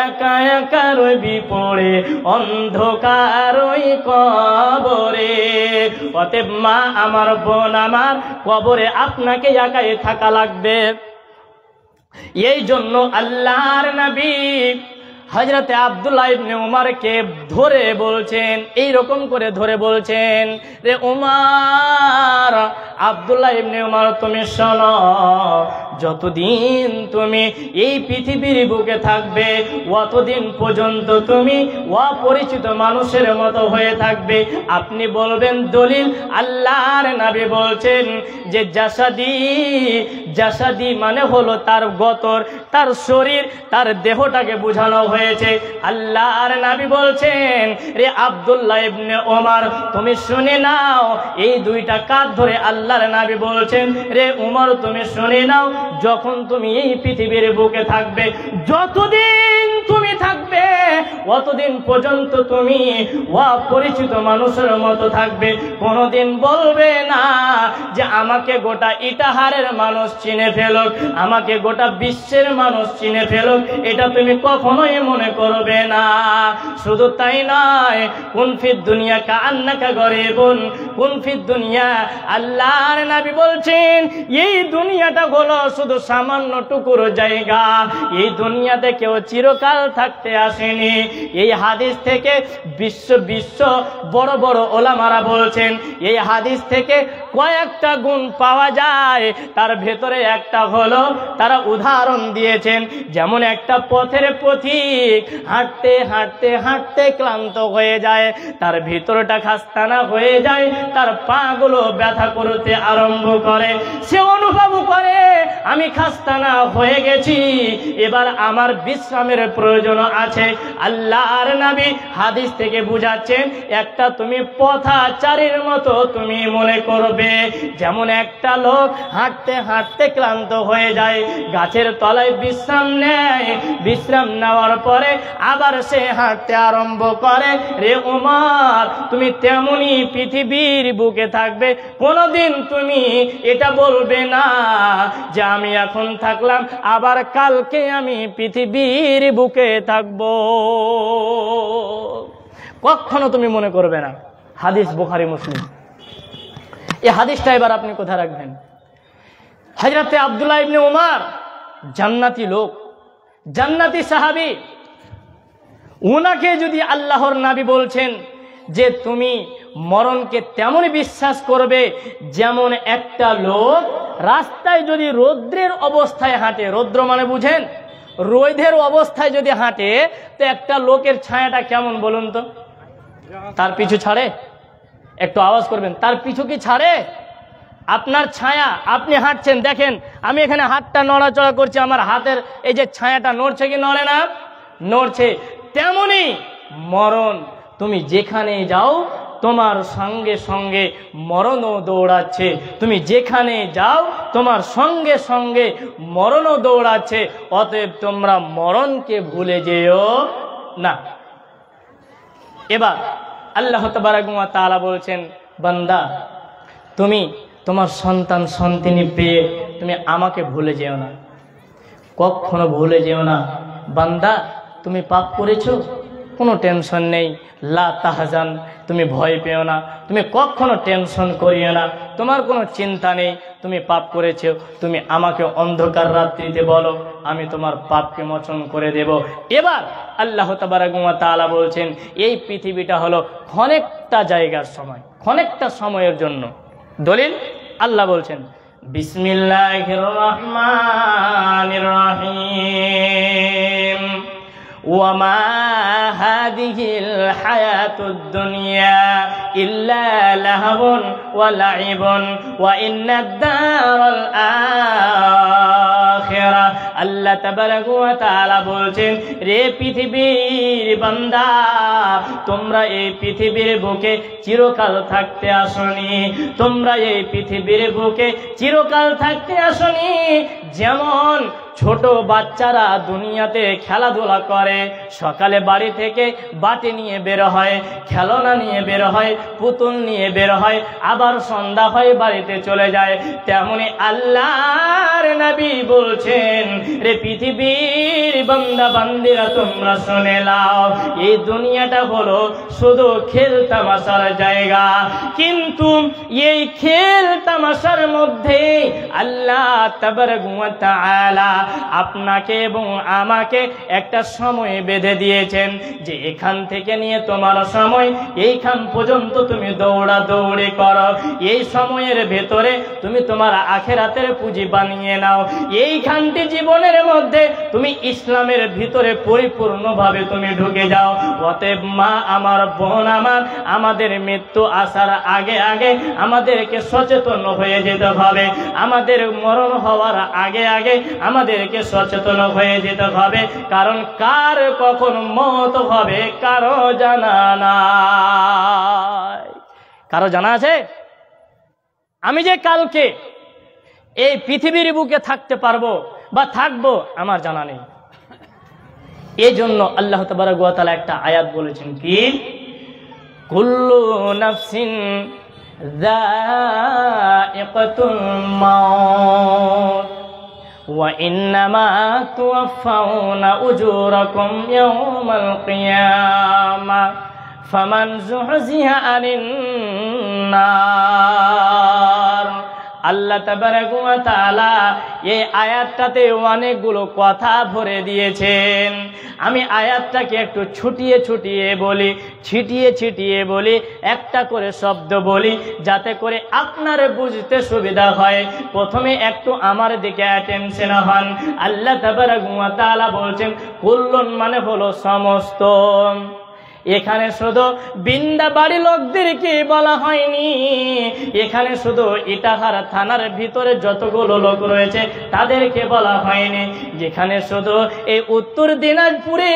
একা একা রবি পড়ে অন্ধকার ওই কবরে। অতএব মা আমার, বোন আমার, কবরে আপনাকে একাই থাকা লাগবে। এই জন্য আল্লাহর নবী হযরতে আব্দুল্লাহ ইবনে উমরকে ধরে বলছেন, এই রকম করে ধরে বলছেন, রে উমর, আব্দুল্লাহ ইবনে উমর তুমি শোনো, যতদিন তুমি এই পৃথিবীর বুকে থাকবে অতদিন পর্যন্ত তুমি অপরিচিত মানুষের মতো হয়ে থাকবে। আপনি বলবেন দলিল, আল্লাহর নবী বলছেন যে জাসাদি, জাসাদি মানে হলো তার গতর, তার শরীর, তার দেহটাকে বোঝানো হয়েছে। আল্লাহর নবী বলছেন, রে আব্দুল্লাহ ইবনে ওমর তুমি শুনে নাও, এই দুইটা কাঁধ ধরে আল্লাহর নবী বলছেন, রে উমর তুমি শুনে নাও, যখন তুমি এই পৃথিবীর বুকে থাকবে, যতদিন তুমি থাকবে অতদিন পর্যন্ত তুমি অপরিচিত মানুষের মতো থাকবে। কোনোদিন বলবে না যে আমাকে গোটা ইটাহারের মানুষ চিনে ফেলুক, আমাকে গোটা বিশ্বের মানুষ চিনে ফেলুক, এটা তুমি কখনোই মনে করবে না। শুধু তাই নয়, কুন ফিদ দুনিয়া কাআন্নাকা গরিবুন, কুন ফিদ দুনিয়া, আল্লাহর নবী বলছেন এই দুনিয়াটা হলো শুধু সামান্য টুকুর জায়গা, এই দুনিয়াতে কেউ চিরকাল থাকতে আসেনি। এই হাদিস থেকে বিশ্ব বড় বড় ওলামারা বলছেন, এই হাদিস থেকে কয়েকটা গুণ পাওয়া যায়, তার ভেতরে একটা হলো তারা উদাহরণ দিয়েছেন, যেমন একটা পথের পথিক হাঁটতে হাঁটতে হাঁটতে ক্লান্ত হয়ে যায়, তার ভিতরটা খাস্তানা হয়ে যায়, তার পাগুলো ব্যথা করতে আরম্ভ করে, সে অনুভব করে আমি খাস্তানা হয়ে গেছি, এবার আমার বিশ্রামের প্রয়োজন আছে। আল্লাহর নবী হাদিস থেকে বুঝাচ্ছেন, একটা তুমি পথচারীর মতো তুমি মনে করবে, যেমন একটা লোক হাঁটতে হাঁটতে ক্লান্ত হয়ে যায়, গাছের তলায় বিশ্রাম নেয়, বিশ্রাম নেওয়ার পরে আবার সে হাঁটতে আরম্ভ করে। রে উমর তুমি তেমনি পৃথিবীর বুকে থাকবে, কোনোদিন তুমি এটা বলবে না যে আমি এখন থাকলাম আবার কালকে আমি পৃথিবীর বুকে থাকব, কখনো তুমি মনে করবে না। হাদিস বুখারী মুসলিম। এই হাদিসটা এবার আপনি কোথায় রাখবেন? হযরতে আব্দুল্লাহ ইবনে উমর জান্নাতি লোক, জান্নাতি সাহাবী, উনাকে যদি আল্লাহর নবী বলছেন যে তুমি মরণকে তেমন বিশ্বাস করবে যেমন একটা লোক রাস্তায় যদি রৌদ্রের অবস্থায় হাঁটে, রৌদ্র মানে বুঝেন, রোদের অবস্থায় যদি হাঁটে তো একটা লোকের ছায়াটা কেমন বলুন তো? তার পিছু ছাড়ে? একটু আওয়াজ করবেন, তার পিছু কি ছাড়ে? আপনার ছায়া, আপনি হাঁটছেন, দেখেন আমি এখানে হাতটা নড়াচড়া করছি, আমার হাতের এই যে ছায়াটা নড়ছে কি নড়ে না? নড়ছে। তেমনি মরণ, তুমি যেখানে যাও তোমার সঙ্গে সঙ্গে মরণও দৌড়াচ্ছে। তুমি যেখানে যাও তোমার সঙ্গে সঙ্গে মরণও দৌড়াচ্ছে। অতএব তোমরা মরণকে ভুলে যেও না। এবার আল্লাহ তাবারক ওয়া তাআলা বলছেন, বান্দা তুমি তোমার সন্তান সন্তানি পেয়ে তুমি আমাকে ভুলে যেও না, কখনো ভুলে যেও না। বান্দা তুমি পাপ করেছো, কোনো টেনশন নেই, লা তাহজান, তুমি ভয় পেও না, তুমি কখনো টেনশন করিও না, তোমার কোনো চিন্তা নেই। তুমি পাপ করেছো, তুমি আমাকে অন্ধকার রাত্রিতে বলো, আমি তোমার পাপকে মোচন করে দেব। এবার আল্লাহ তাবারক ওয়া তাআলা বলছেন, এই পৃথিবীটা হলো ক্ষণেকটা জায়গার সময়, ক্ষণেকটা সময়ের জন্য। দলিল আল্লাহ বলছেন, বিসমিল্লাহির রহমানির রহিম, ওয়ামা হাদিহিল হায়াতুদ দুনিয়া ইল্লা লাহবুন ওয়া লাইবুন ওয়া ইন্নাদ দারাল আখিরা। আল্লাহ তাবারক ওয়া তাআলা বলছেন, রে পৃথিবীর বান্দা, তোমরা এই পৃথিবীর বুকে চিরকাল থাকতে আসনি, তোমরা এই পৃথিবীর বুকে চিরকাল থাকতে আসনি। যেমন ছোট বাচ্চারা দুনিয়াতে খেলাধুলা করে, সকালে বাড়ি থেকে বাটি নিয়ে বের হয়, খেলনা নিয়ে বের হয়, পুতুল নিয়ে বের হয়, আবার সন্ধ্যা হয় বাড়িতে চলে যায়। তেমনি আল্লাহর নবী বলছেন, রে পৃথিবীর বান্দা বান্দিরা তোমরা শুনে নাও, এই দুনিয়াটা হলো শুধু খেল তামাশার জায়গা। কিন্তু এই খেল তামাশার মধ্যে আল্লাহ তাবারক ওয়া তাআলা আপনাকে এবং আমাকে একটা সময় বেঁধে দিয়েছেন, যে এখান থেকে নিয়ে তোমার সময় এইখান পর্যন্ত তুমি দৌড়া দৌড়ি করো। এই সময়ের ভেতরে তুমি তোমার আখিরাতের পুঁজি বানিয়ে নাও। এইখানটি জীবনের মধ্যে তুমি ইসলামের ভিতরে পরিপূর্ণভাবে তুমি ঢুকে যাও। অতএব মা আমার, বোন আমার, আমাদের মৃত্যু আসার আগে আগে আমাদেরকে সচেতন হয়ে যেতে হবে। আমাদের মরণ হওয়ার আগে আগে আমাদেরকে সচেতন হয়ে যেতে হবে, কারণ কার কখন মত হবে কারো জানা নাই। কারো জানা আছে? আমি যে কালকে এই পৃথিবীর বুকে থাকতে পারবো বা থাকবো আমার জানা নেই। এই জন্য আল্লাহ তাবারক ওয়া তাআলা একটা আয়াত বলেছেন, কি কুল্লু নাফসিন যায়িকাতুল মাউত ওয়া ইন্নামা তুওয়াফাউনা উজুরাকুম ইয়াওমাল কিয়ামাহ ফামান যুহজিহা আনিন নার। আল্লাহ তাবারক ওয়া তাআলা এই আয়াতটাতে অনেকগুলো কথা ভরে দিয়েছেন। আমি আয়াতটাকে একটু ছুটিয়ে ছুটিয়ে বলি, ছিটিয়ে ছিটিয়ে বলি, একটা করে শব্দ বলি, যাতে করে আপনার বুঝতে সুবিধা হয়। প্রথমে একটু আমার দিকে অ্যাটেনশন হন। আল্লাহ তাবারক ওয়া তাআলা বলছেন, কুল্লুন মানে হলো সমস্ত। এখানে শুধু বিন্দা বাড়ি লোকদেরকে বলা হয়নি, এখানে শুধু ইটাহার থানার ভিতরে যতগুলো লোক রয়েছে তাদেরকে বলা হয়নি, যেখানে শুধু এই উত্তর দিনাজপুরে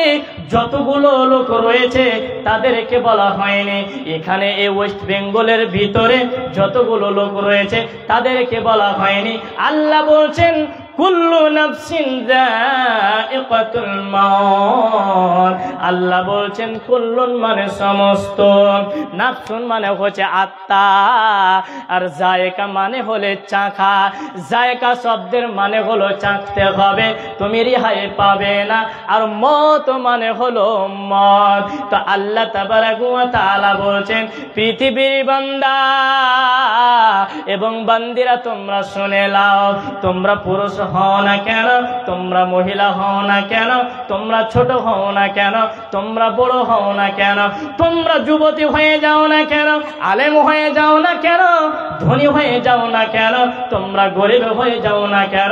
যতগুলো লোক রয়েছে তাদেরকে বলা হয়নি, এখানে এই ওয়েস্ট বেঙ্গলের ভিতরে যতগুলো লোক রয়েছে তাদেরকে বলা হয়নি। আল্লাহ বলছেন, কুল্লু নাফসিন যায়িকাতুল মাউত। আল্লাহ বলছেন কুল্লুন মানে সমস্ত, নাফসুন মানে হচ্ছে আত্মা, আর যায়িকা মানে হলে চাখা। যায়িকা শব্দের মানে হলো চাখতে হবে, তুমি রেহাই পাবে না। আর মত মানে হলো মত। তো আল্লাহ তাবারক ওয়া তাআলা বলছেন, পৃথিবীর বান্দা এবং বান্দিরা তোমরা শুনে নাও, তোমরা পুরুষ হও না কেন, তোমরা মহিলা হও না কেন, তোমরা ছোট হও না কেন, তোমরা বড় হও না কেন, তোমরা যুবতী হয়ে যাও না কেন, আলেম হয়ে যাও না কেন, ধনী হয়ে যাও না কেন, তোমরা গরিব হয়ে যাও না কেন,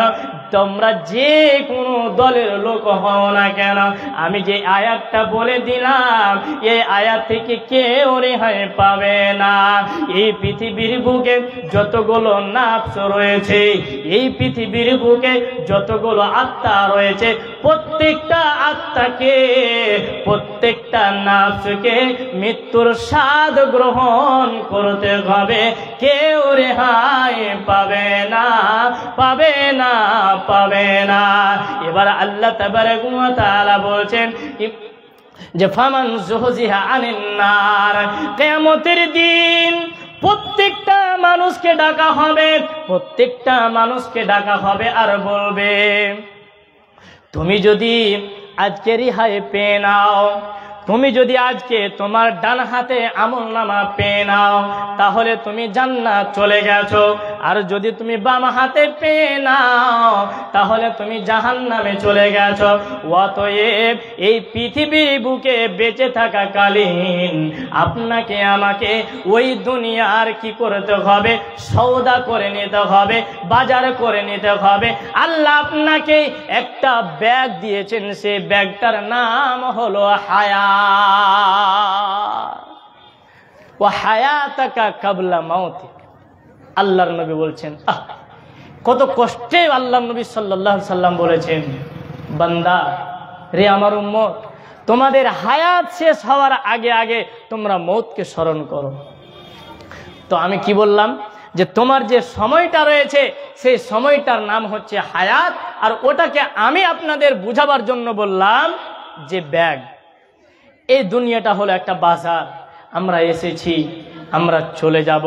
তোমরা যে কোনো দলের লোক হও না কেন, আমি যে আয়াতটা বলে দিলাম এই আয়াত থেকে কেউ রেহাই পাবে না। এই পৃথিবীর বুকে যতগুলো নাফস রয়েছে, এই পৃথিবীর বুকে যতগুলো আত্মা রয়েছে, প্রত্যেকটা আত্মাকে, প্রত্যেকটা নাফসকে মৃত্যুর স্বাদ গ্রহণ করতে হবে, কেউ রেহাই পাবে না, পাবে না, পাবে না। এবার আল্লাহ তাবারাক ওয়া তাআলা বলছেন যে ফামান যুহজিহা আনিন নার, কিয়ামতের দিন প্রত্যেকটা মানুষকে ডাকা হবে, প্রত্যেকটা মানুষকে ডাকা হবে আর বলবে তুমি যদি আজকে রেহাই পেয়ে নাও, তুমি যদি আজকে তোমার ডান হাতে আমলনামা পেয়ে নাও তাহলে তুমি জান্নাত চলে গেছো, আর যদি তুমি বাম হাতে পেয়ে নাও তাহলে তুমি জাহান্নামে চলে গেছো। অতএব এই পৃথিবীর বুকে বেঁচে থাকাকালীন আপনাকে আমাকে ওই দুনিয়ার কি করতে হবে, সওদা করে নিতে হবে, বাজার করে নিতে হবে। আল্লাহ আপনাকে একটা ব্যাগ দিয়েছেন, সেই ব্যাগটার নাম হলো হায়াত। আল্লাহর নবী বলছেন, কত কষ্টে আল্লাহর নবী সাল্লাল্লাহু আলাইহি সাল্লাম বলেছেন, বান্দা রে আমার উম্মত, তোমাদের হায়াত শেষ হওয়ার আগে আগে তোমরা মৌতকে স্মরণ করো। তো আমি কি বললাম যে তোমার যে সময়টা রয়েছে সেই সময়টার নাম হচ্ছে হায়াত, আর ওটাকে আমি আপনাদের বুঝাবার জন্য বললাম যে ব্যাগ। এই দুনিয়াটা হলো একটা বাজার, আমরা এসেছি, আমরা চলে যাব,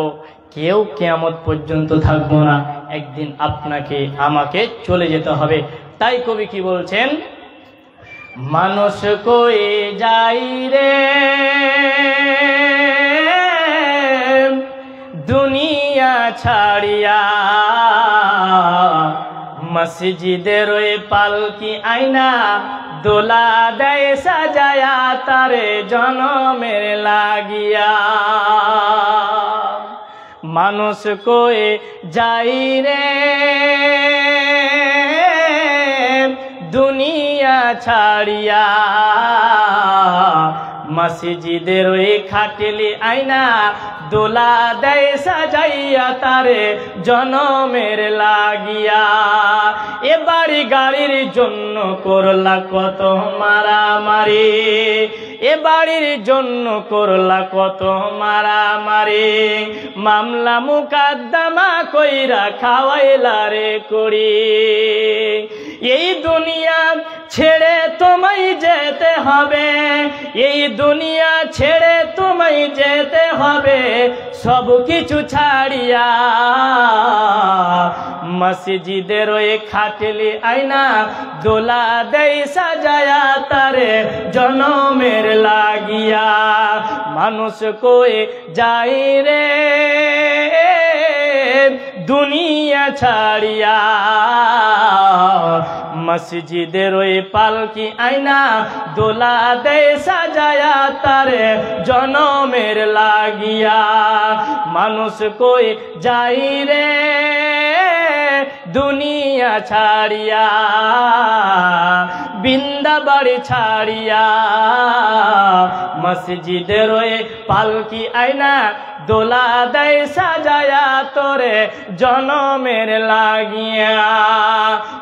কেউ কিয়ামত পর্যন্ত থাকবো না, একদিন আপনাকে আমাকে চলে যেতে হবে। তাই কবি কি বলছেন, মানুষ কই যাই রে দুনিয়া ছাড়িয়া, মসজিদের ওই পালকি আয়না দোলা দেয় সাজায়া তারে জনমের লাগিয়া। মানুষ কই যাই রে দুনিয়া ছাড়িয়া, মসজিদের ওই খাটলি আয়না দোলা দেয় সাজাইয়া তারে জনমের লাগিয়া। এ বাড়ি গাড়ির জন্য করলা কত মারামারি, এ বাড়ির জন্য করলা কত মারামারি, মামলা মুকাদ্দমা কইরা খাওয়াইলা রে করি। এই দুনিয়া ছেড়ে তোমায় যেতে হবে, এই দুনিয়া ছেড়ে তোমায় যেতে হবে, সব কিছু ছাড়িয়া। মসজিদের ওই খাটলি আয়না দোলা দেয় সাজায়া তারে জনমের লাগিয়া। মানুষ কই যাই রে দুনিয়া ছাড়িয়া, মসজিদের ওই পালকি আয়না দোলা দেয় সাজায়া তারে জনমের লাগিয়া। মানুষ কই যাই রে দুনিয়া ছাড়িয়া, বৃন্দাবাড়ি ছাড়িয়া, মসজিদের ওই পালকি আয়না দোলা দেয় সাজায়া তোরে জনমের লাগিয়া।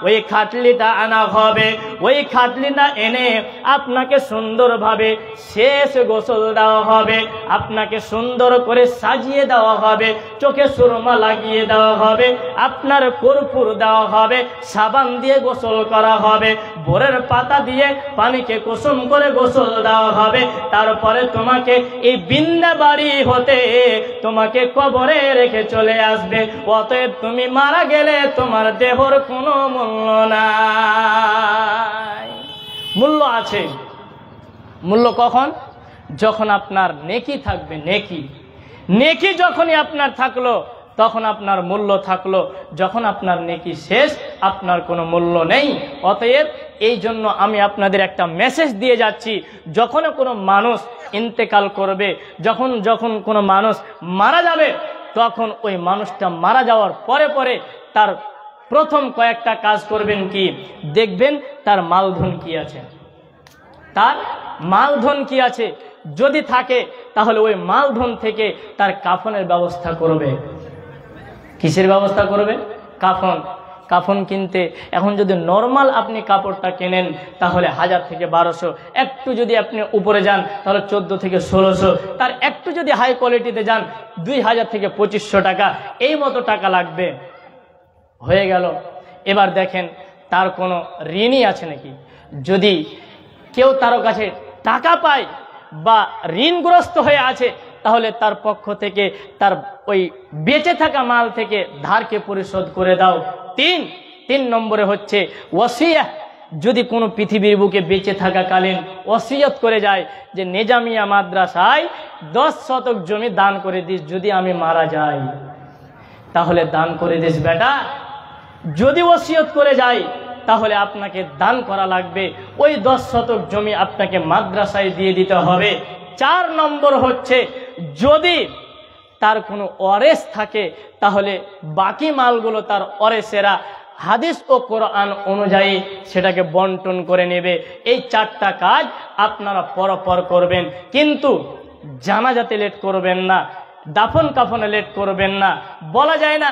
ওই খাটলিটা আনা হবে, ওই খাটলিটা এনে আপনাকে সুন্দরভাবে শেষ গোসল দেওয়া হবে, আপনাকে সুন্দর করে সাজিয়ে দেওয়া হবে, চোখে সুরমা লাগিয়ে দেওয়া হবে, আপনার কর্পূর দেওয়া হবে, সাবান দিয়ে গোসল করা হবে, বোরের পাতা দিয়ে পানিকে কুসুম করে গোসল দেওয়া হবে। তারপরে তোমাকে এই বৃন্দাবাড়ি হতে তোমাকে কবরে রেখে চলে আসবে। অতএব তুমি মারা গেলে তোমার দেহর কোনো মূল্য নাই। মূল্য আছে, মূল্য কখন? যখন আপনার নেকি থাকবে। নেকি নেকি যখনই আপনার থাকলো তখন আপনার মূল্য থাকলো, যখন আপনার নেকি শেষ আপনার কোনো মূল্য নেই। অতএব এই জন্য আমি আপনাদের একটা মেসেজ দিয়ে যাচ্ছি, যখন কোনো মানুষ ইন্তেকাল করবে, যখন কোনো মানুষ মারা যাবে, তখন ওই মানুষটা মারা যাওয়ার পরে পরে তার প্রথম কয়েকটা কাজ করবেন কি, দেখবেন তার মালধন কি আছে, তার মালধন কি আছে। যদি থাকে তাহলে ওই মালধন থেকে তার কাফনের ব্যবস্থা করবে। কিসের ব্যবস্থা করবে? কাফন। কাফন কিনতে এখন যদি নর্মাল আপনি কাপড়টা কেনেন তাহলে 1000 থেকে 1200, একটু যদি আপনি উপরে যান তাহলে 14 থেকে 1600, তার একটু যদি হাই কোয়ালিটিতে যান 2000 থেকে 2500 টাকা, এই মতো টাকা লাগবে। হয়ে গেল। এবার দেখেন তার কোনো ঋণই আছে নাকি। যদি কেউ তার কাছে টাকা পায় বা ঋণগ্রস্ত হয়ে আছে তাহলে তার পক্ষ থেকে তার ওই বেঁচে থাকা মাল থেকে ধারকে পরিশোধ করে দাও। তিন নম্বরে হচ্ছে ওয়াসিয়া। যদি কোনো পৃথিবীর বুকে বেঁচে থাকাকালীন ওসিয়ত করে যায় যে নেজামিয়া মাদ্রাসায় 10 শতক জমি দান করে দিস যদি আমি মারা যাই, তাহলে দান করে দিস বেটা। যদি ওসিয়ত করে যায় তাহলে আপনাকে দান করা লাগবে, ওই 10 শতক জমি আপনাকে মাদ্রাসায় দিয়ে দিতে হবে। 4 নম্বর হচ্ছে যদি তার কোনো ওয়ারেস থাকে তাহলে বাকি মালগুলো তার ওয়ারেসেরা হাদিস ও কোরআন অনুযায়ী সেটাকে বন্টন করে নেবে। এই 4টা কাজ আপনারা পরপর করবেন, কিন্তু জানাজাতে লেট করবেন না, দাফন কাফনে লেট করবেন না। বলা যায় না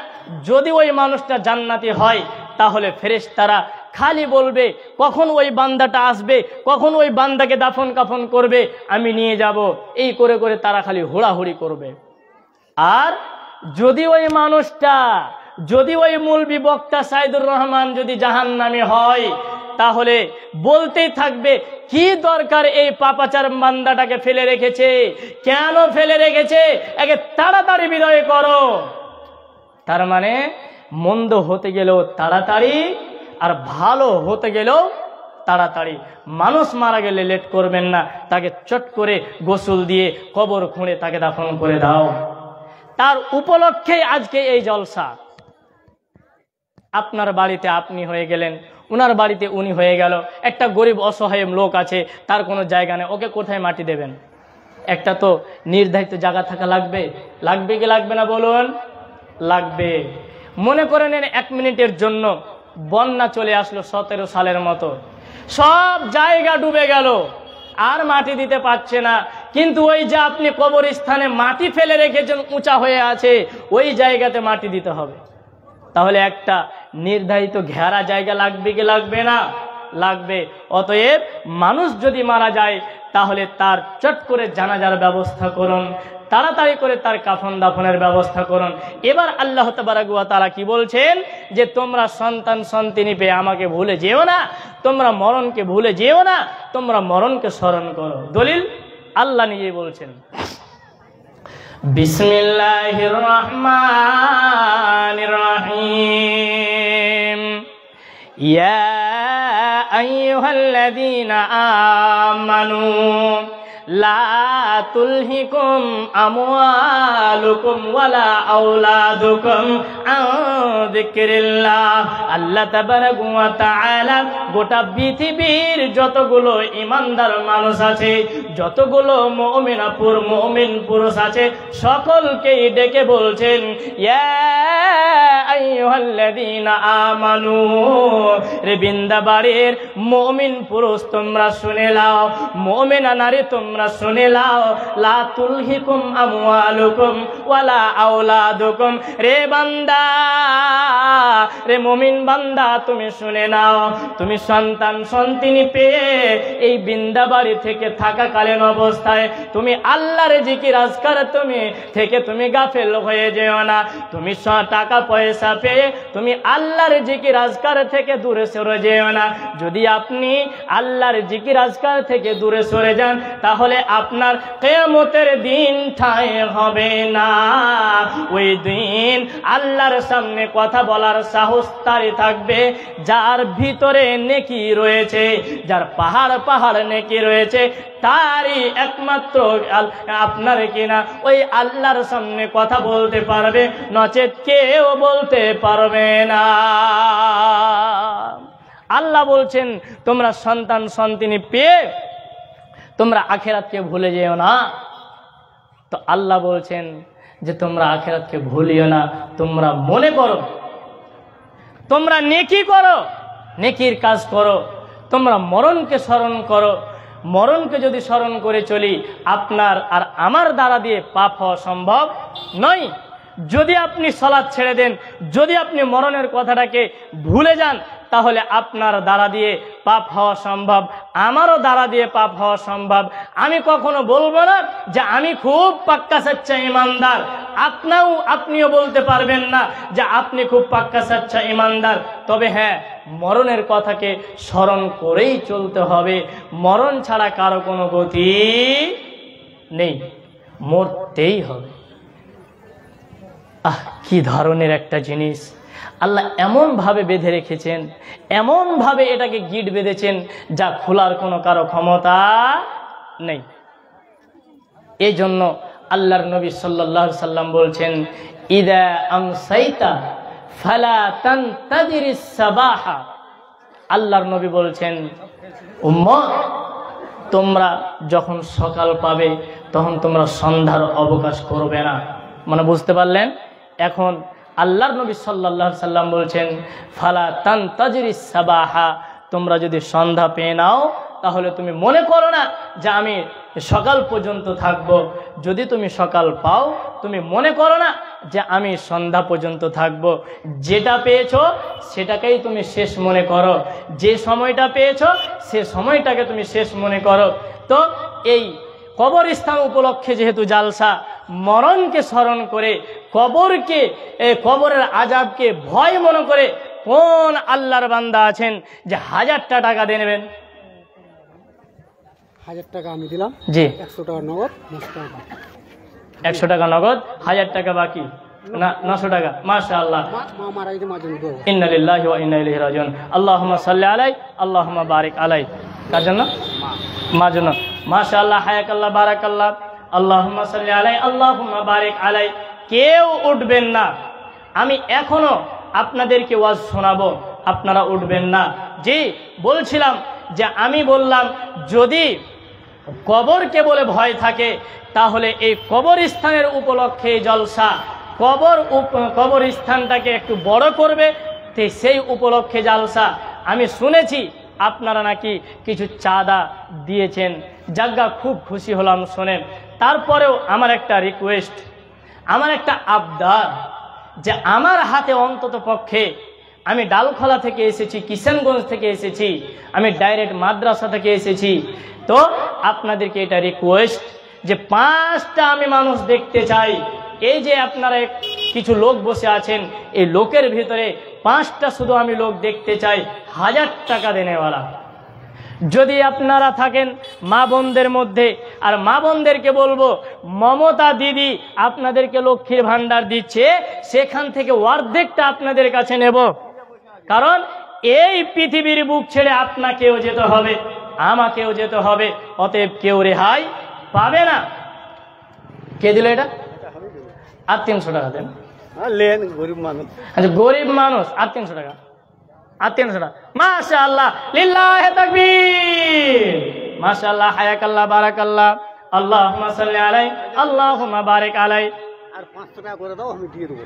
যদি ওই মানুষটা জান্নাতি হয় তাহলে ফেরেশতারা খালি বলবে কখন ওই বান্দাটা আসবে, কখন ওই বান্দাকে দাফন কাফন করবে, আমি নিয়ে যাব, এই করে করে তারা খালি হুড়াহুড়ি করবে। আর যদি ওই মানুষটা, যদি ওই মৌলবি বক্তা সাইদুর রহমান যদি জাহান্নামী হয় তাহলে বলতেই থাকবে কি দরকার এই পাপাচার বান্দাটাকে ফেলে রেখেছে, কেন ফেলে রেখেছে, একে তাড়াতাড়ি বিদায় করো। তার মানে মন্দ হতে গেলেও তাড়াতাড়ি, আর ভালো হতে গেলেও তাড়াতাড়ি। মানুষ মারা গেলে লেট করবেন না, তাকে চট করে গোসল দিয়ে কবর খুঁড়ে তাকে দাফন করে দাও। তার উপলক্ষে আজকে এই জলসা। আপনার বাড়িতে আপনি হয়ে গেলেন, উনার বাড়িতে উনি হয়ে গেল। একটা গরিব অসহায় লোক আছে, তার কোনো জায়গা নেই, ওকে কোথায় মাটি দেবেন? একটা তো নির্ধারিত জায়গা থাকা লাগবে, লাগবে কি লাগবে না বলুন? লাগবে। মনে করে নেন 1 মিনিটের জন্য বন্যা চলে আসলো 17 সালের মতো, সব জায়গা ডুবে গেল, আর মাটি দিতে পারছে না, কিন্তু ওই যে আপনি কবরস্থানে মাটি ফেলে রেখেছেন উঁচা হয়ে আছে, ওই জায়গাতে মাটি দিতে হবে। তাহলে একটা নির্ধারিত ঘেরা জায়গা লাগবে কি লাগবে না? লাগবে। অতএব মানুষ যদি মারা যায় তাহলে তার চট করে জানাজার ব্যবস্থা করুন, তাড়াতাড়ি করে তার কাফন দাফনের ব্যবস্থা করুন। এবার আল্লাহ তাবারক ওয়া তাআলা কি বলছেন যে তোমরা সন্তান সন্তানি পেয়ে আমাকে ভুলে যেও না, তোমরা মরণকে ভুলে যেও না, তোমরা মরণকে স্মরণ করো। দলিল আল্লাহ নিজে বলছেন, বিসমিল্লাহির রহমানির রহিম, ইয়া আইয়ুহাল্লাযীনা আমানু লা তুলহিকুম আমওয়ালুকুম ওয়ালা আওলাদুকুম আন যিকরিল্লাহ। আল্লাহ তাবারাকা ওয়া তাআলা গোটা পৃথিবীর যতগুলো ঈমানদার মানুষ আছে, যতগুলো মুমিন পুরুষ আছে, সকলকেই ডেকে বলছেন ইয়া আইয়ুহাল্লাযীনা আমানু, রে বৃন্দাবাড়ির মুমিন পুরুষ তোমরা শুনে নাও, মুমিনা নারী তোমরা শুনে নাও, লা তুলহিকুম আমওয়ালুকুম ওয়ালা আওলাদুকুম, রে বান্দা, রে মুমিন বান্দা তুমি শুনে নাও, তুমি সন্তান সন্তানি পেয়ে এই বৃন্দাবাড়ি থেকে থাকাকালীন অবস্থায় তুমি আল্লাহর জিকির আজকার তুমি গাফেল হয়ে যেও না। তুমি টাকা পয়সা পেয়ে তুমি আল্লাহর জিকির আজকার থেকে দূরে সরে যেও না। যদি আপনি আল্লাহর জিকির আজকার থেকে দূরে সরে যান তাহলে আপনার কিয়ামতের দিন ঠাঁই হবে না। ওই দিন আল্লাহর সামনে কথা বলার সাহস তারই থাকবে যার ভিতরে নেকি রয়েছে, যার পাহাড় পাহাড় নেকি রয়েছে, তারই একমাত্র আপনার কিনা ওই আল্লাহর সামনে কথা বলতে পারবে, নচেত কেউ বলতে পারবে না। আল্লাহ বলছেন তোমরা সন্তান সন্তানি পেয়ে তোমরা আখিরাতকে ভুলে যেও না। তো আল্লাহ বলছেন যে তোমরা আখিরাতকে ভুলিও না, তোমরা মনে করো, তোমরা নেকি করো, নেকির কাজ করো, তোমরা মরণকে স্মরণ করো। মরণকে যদি স্মরণ করে চলি, আপনার আর আমার দ্বারা দিয়ে পাপ হওয়া সম্ভব নয়। যদি আপনি সালাত ছেড়ে দেন, যদি আপনি মরণের কথাটাকে ভুলে যান, তাহলে আপনার দ্বারা দিয়ে পাপ হওয়া সম্ভব, আমারও দ্বারা দিয়ে পাপ হওয়া সম্ভব। আমি কখনো বলবো না যে আমি খুব পাক্কা সচ্চা ইমানদার, আপনিও বলতে পারবেন না যে আপনি খুব পাক্কা সচ্চা ইমানদার। তবে হ্যাঁ, মরণের কথাকে স্মরণ করেই চলতে হবে। মরণ ছাড়া কারো কোনো গতি নেই, মরতেই হবে। কি ধরনের একটা জিনিস আল্লাহ এমন ভাবে বেঁধে রেখেছেন, এমন ভাবে এটাকে গিট বেঁধেছেন যা খোলার কোনো কারো ক্ষমতা নেই। এই জন্য আল্লাহর নবী সাল্লাল্লাহু আলাইহি সাল্লাম বলছেন, ইদা আমসাইতা ফালা তানতাদিরিস সাবাহা। আল্লাহর নবী বলছেন, উম্মত তোমরা যখন সকাল পাবে তখন তোমরা সন্ধ্যার অবকাশ করবে না। মানে বুঝতে পারলেন? এখন আল্লাহর নবী সাল্লাল্লাহু আলাইহি সাল্লাম বলছেন, ফালা তানতাজিরিস সাবাহা, তোমরা যদি সন্ধ্যা পেয়ে নাও তাহলে তুমি মনে করো না যে আমি সকাল পর্যন্ত থাকব। যদি তুমি সকাল পাও, তুমি মনে করো না যে আমি সন্ধ্যা পর্যন্ত থাকব। যেটা পেয়েছো সেটাকেই তুমি শেষ মনে করো, যে সময়টা পেয়েছো সে সময়টাকে তুমি শেষ মনে করো। তো এই কবরস্থান উপলক্ষে যেহেতু জালসা, মরণকে স্মরণ করে, কবরের আযাবকে ভয় মনে করে কোন আল্লাহর বান্দা আছেন যে 1000টা টাকা দিয়ে নেবেন? 1000 টাকা আমি দিলাম, জি 100 টাকা নগদ, 100 টাকা নগদ, 1000 টাকা বাকি না, 900 টাকা। মাশাআল্লাহ, ইন্না লিল্লাহি ওয়া ইন্না ইলাইহি রাজিউন। আল্লাহুম্মা সাল্লি আলাই, আল্লাহুম্মা বারিক আলাই। কার জন্য? মার জন্য। মাশাআল্লাহ, হায়াকাল্লাহ, বারাকাল্লাহ। আল্লাহুম্মা সাল্লি আলাই, আল্লাহুম্মা বারিক আলাই। কেউ উঠবেন না, আমি এখনো আপনাদেরকে ওয়াজ শোনাবো, আপনারা উঠবেন না। জি বলছিলাম যে আমি বললাম যদি কবরকে বলে ভয় থাকে তাহলে এই কবরস্থানের উপলক্ষে জলসা, কবরস্থানটাকে একটু বড় করবে, সেই উপলক্ষে জলসা। আমি শুনেছি আপনারা নাকি কিছু চাঁদা দিয়েছেন, জায়গা খুব খুশি হলাম শুনে। তারপরেও আমার একটা রিকোয়েস্ট, আমার একটা আবদার, যে আমার হাতে অন্তত পক্ষে, আমি ডালখোলা থেকে এসেছি, কিষানগঞ্জ থেকে এসেছি, আমি ডাইরেক্ট মাদ্রাসা থেকে এসেছি, তো আপনাদেরকে এটা রিকোয়েস্ট যে 5টা আমি মানুষ দেখতে চাই। এই যে আপনারা কিছু লোক বসে আছেন, এই লোকের ভিতরে 5টা শুধু আমি লোক দেখতে চাই 1000 টাকা দেনেওয়ালা। যদি আপনারা থাকেন মা বোনদের মধ্যে, আর মা বোনদেরকে বলবো, মমতা দিদি আপনাদেরকে লক্ষ্মীর ভান্ডার দিচ্ছে, সেখান থেকে অর্ধেকটা আপনাদের কাছে নেব। কারণ এই পৃথিবীর বুক ছেড়ে আপনাকেও যেতে হবে, আমাকেও যেতে হবে, অতএব কেউ রেহাই পাবে না। কে দিল এটা? আর 300 টাকা দেন। গরিব মানুষ, আচ্ছা গরিব মানুষ, আর 300 টাকা, আর 300 টাকা। মাশাআল্লাহ, লিল্লাহি তাকবীর, মাশাআল্লাহ, হায়াকাল্লাহ, বারাকাল্লাহ। আল্লাহুম্মা সাল্লি আলাই, আল্লাহুম্মা বারিক আলাই। আর 500 টাকা করে দাও, আমি দিয়ে দেবো।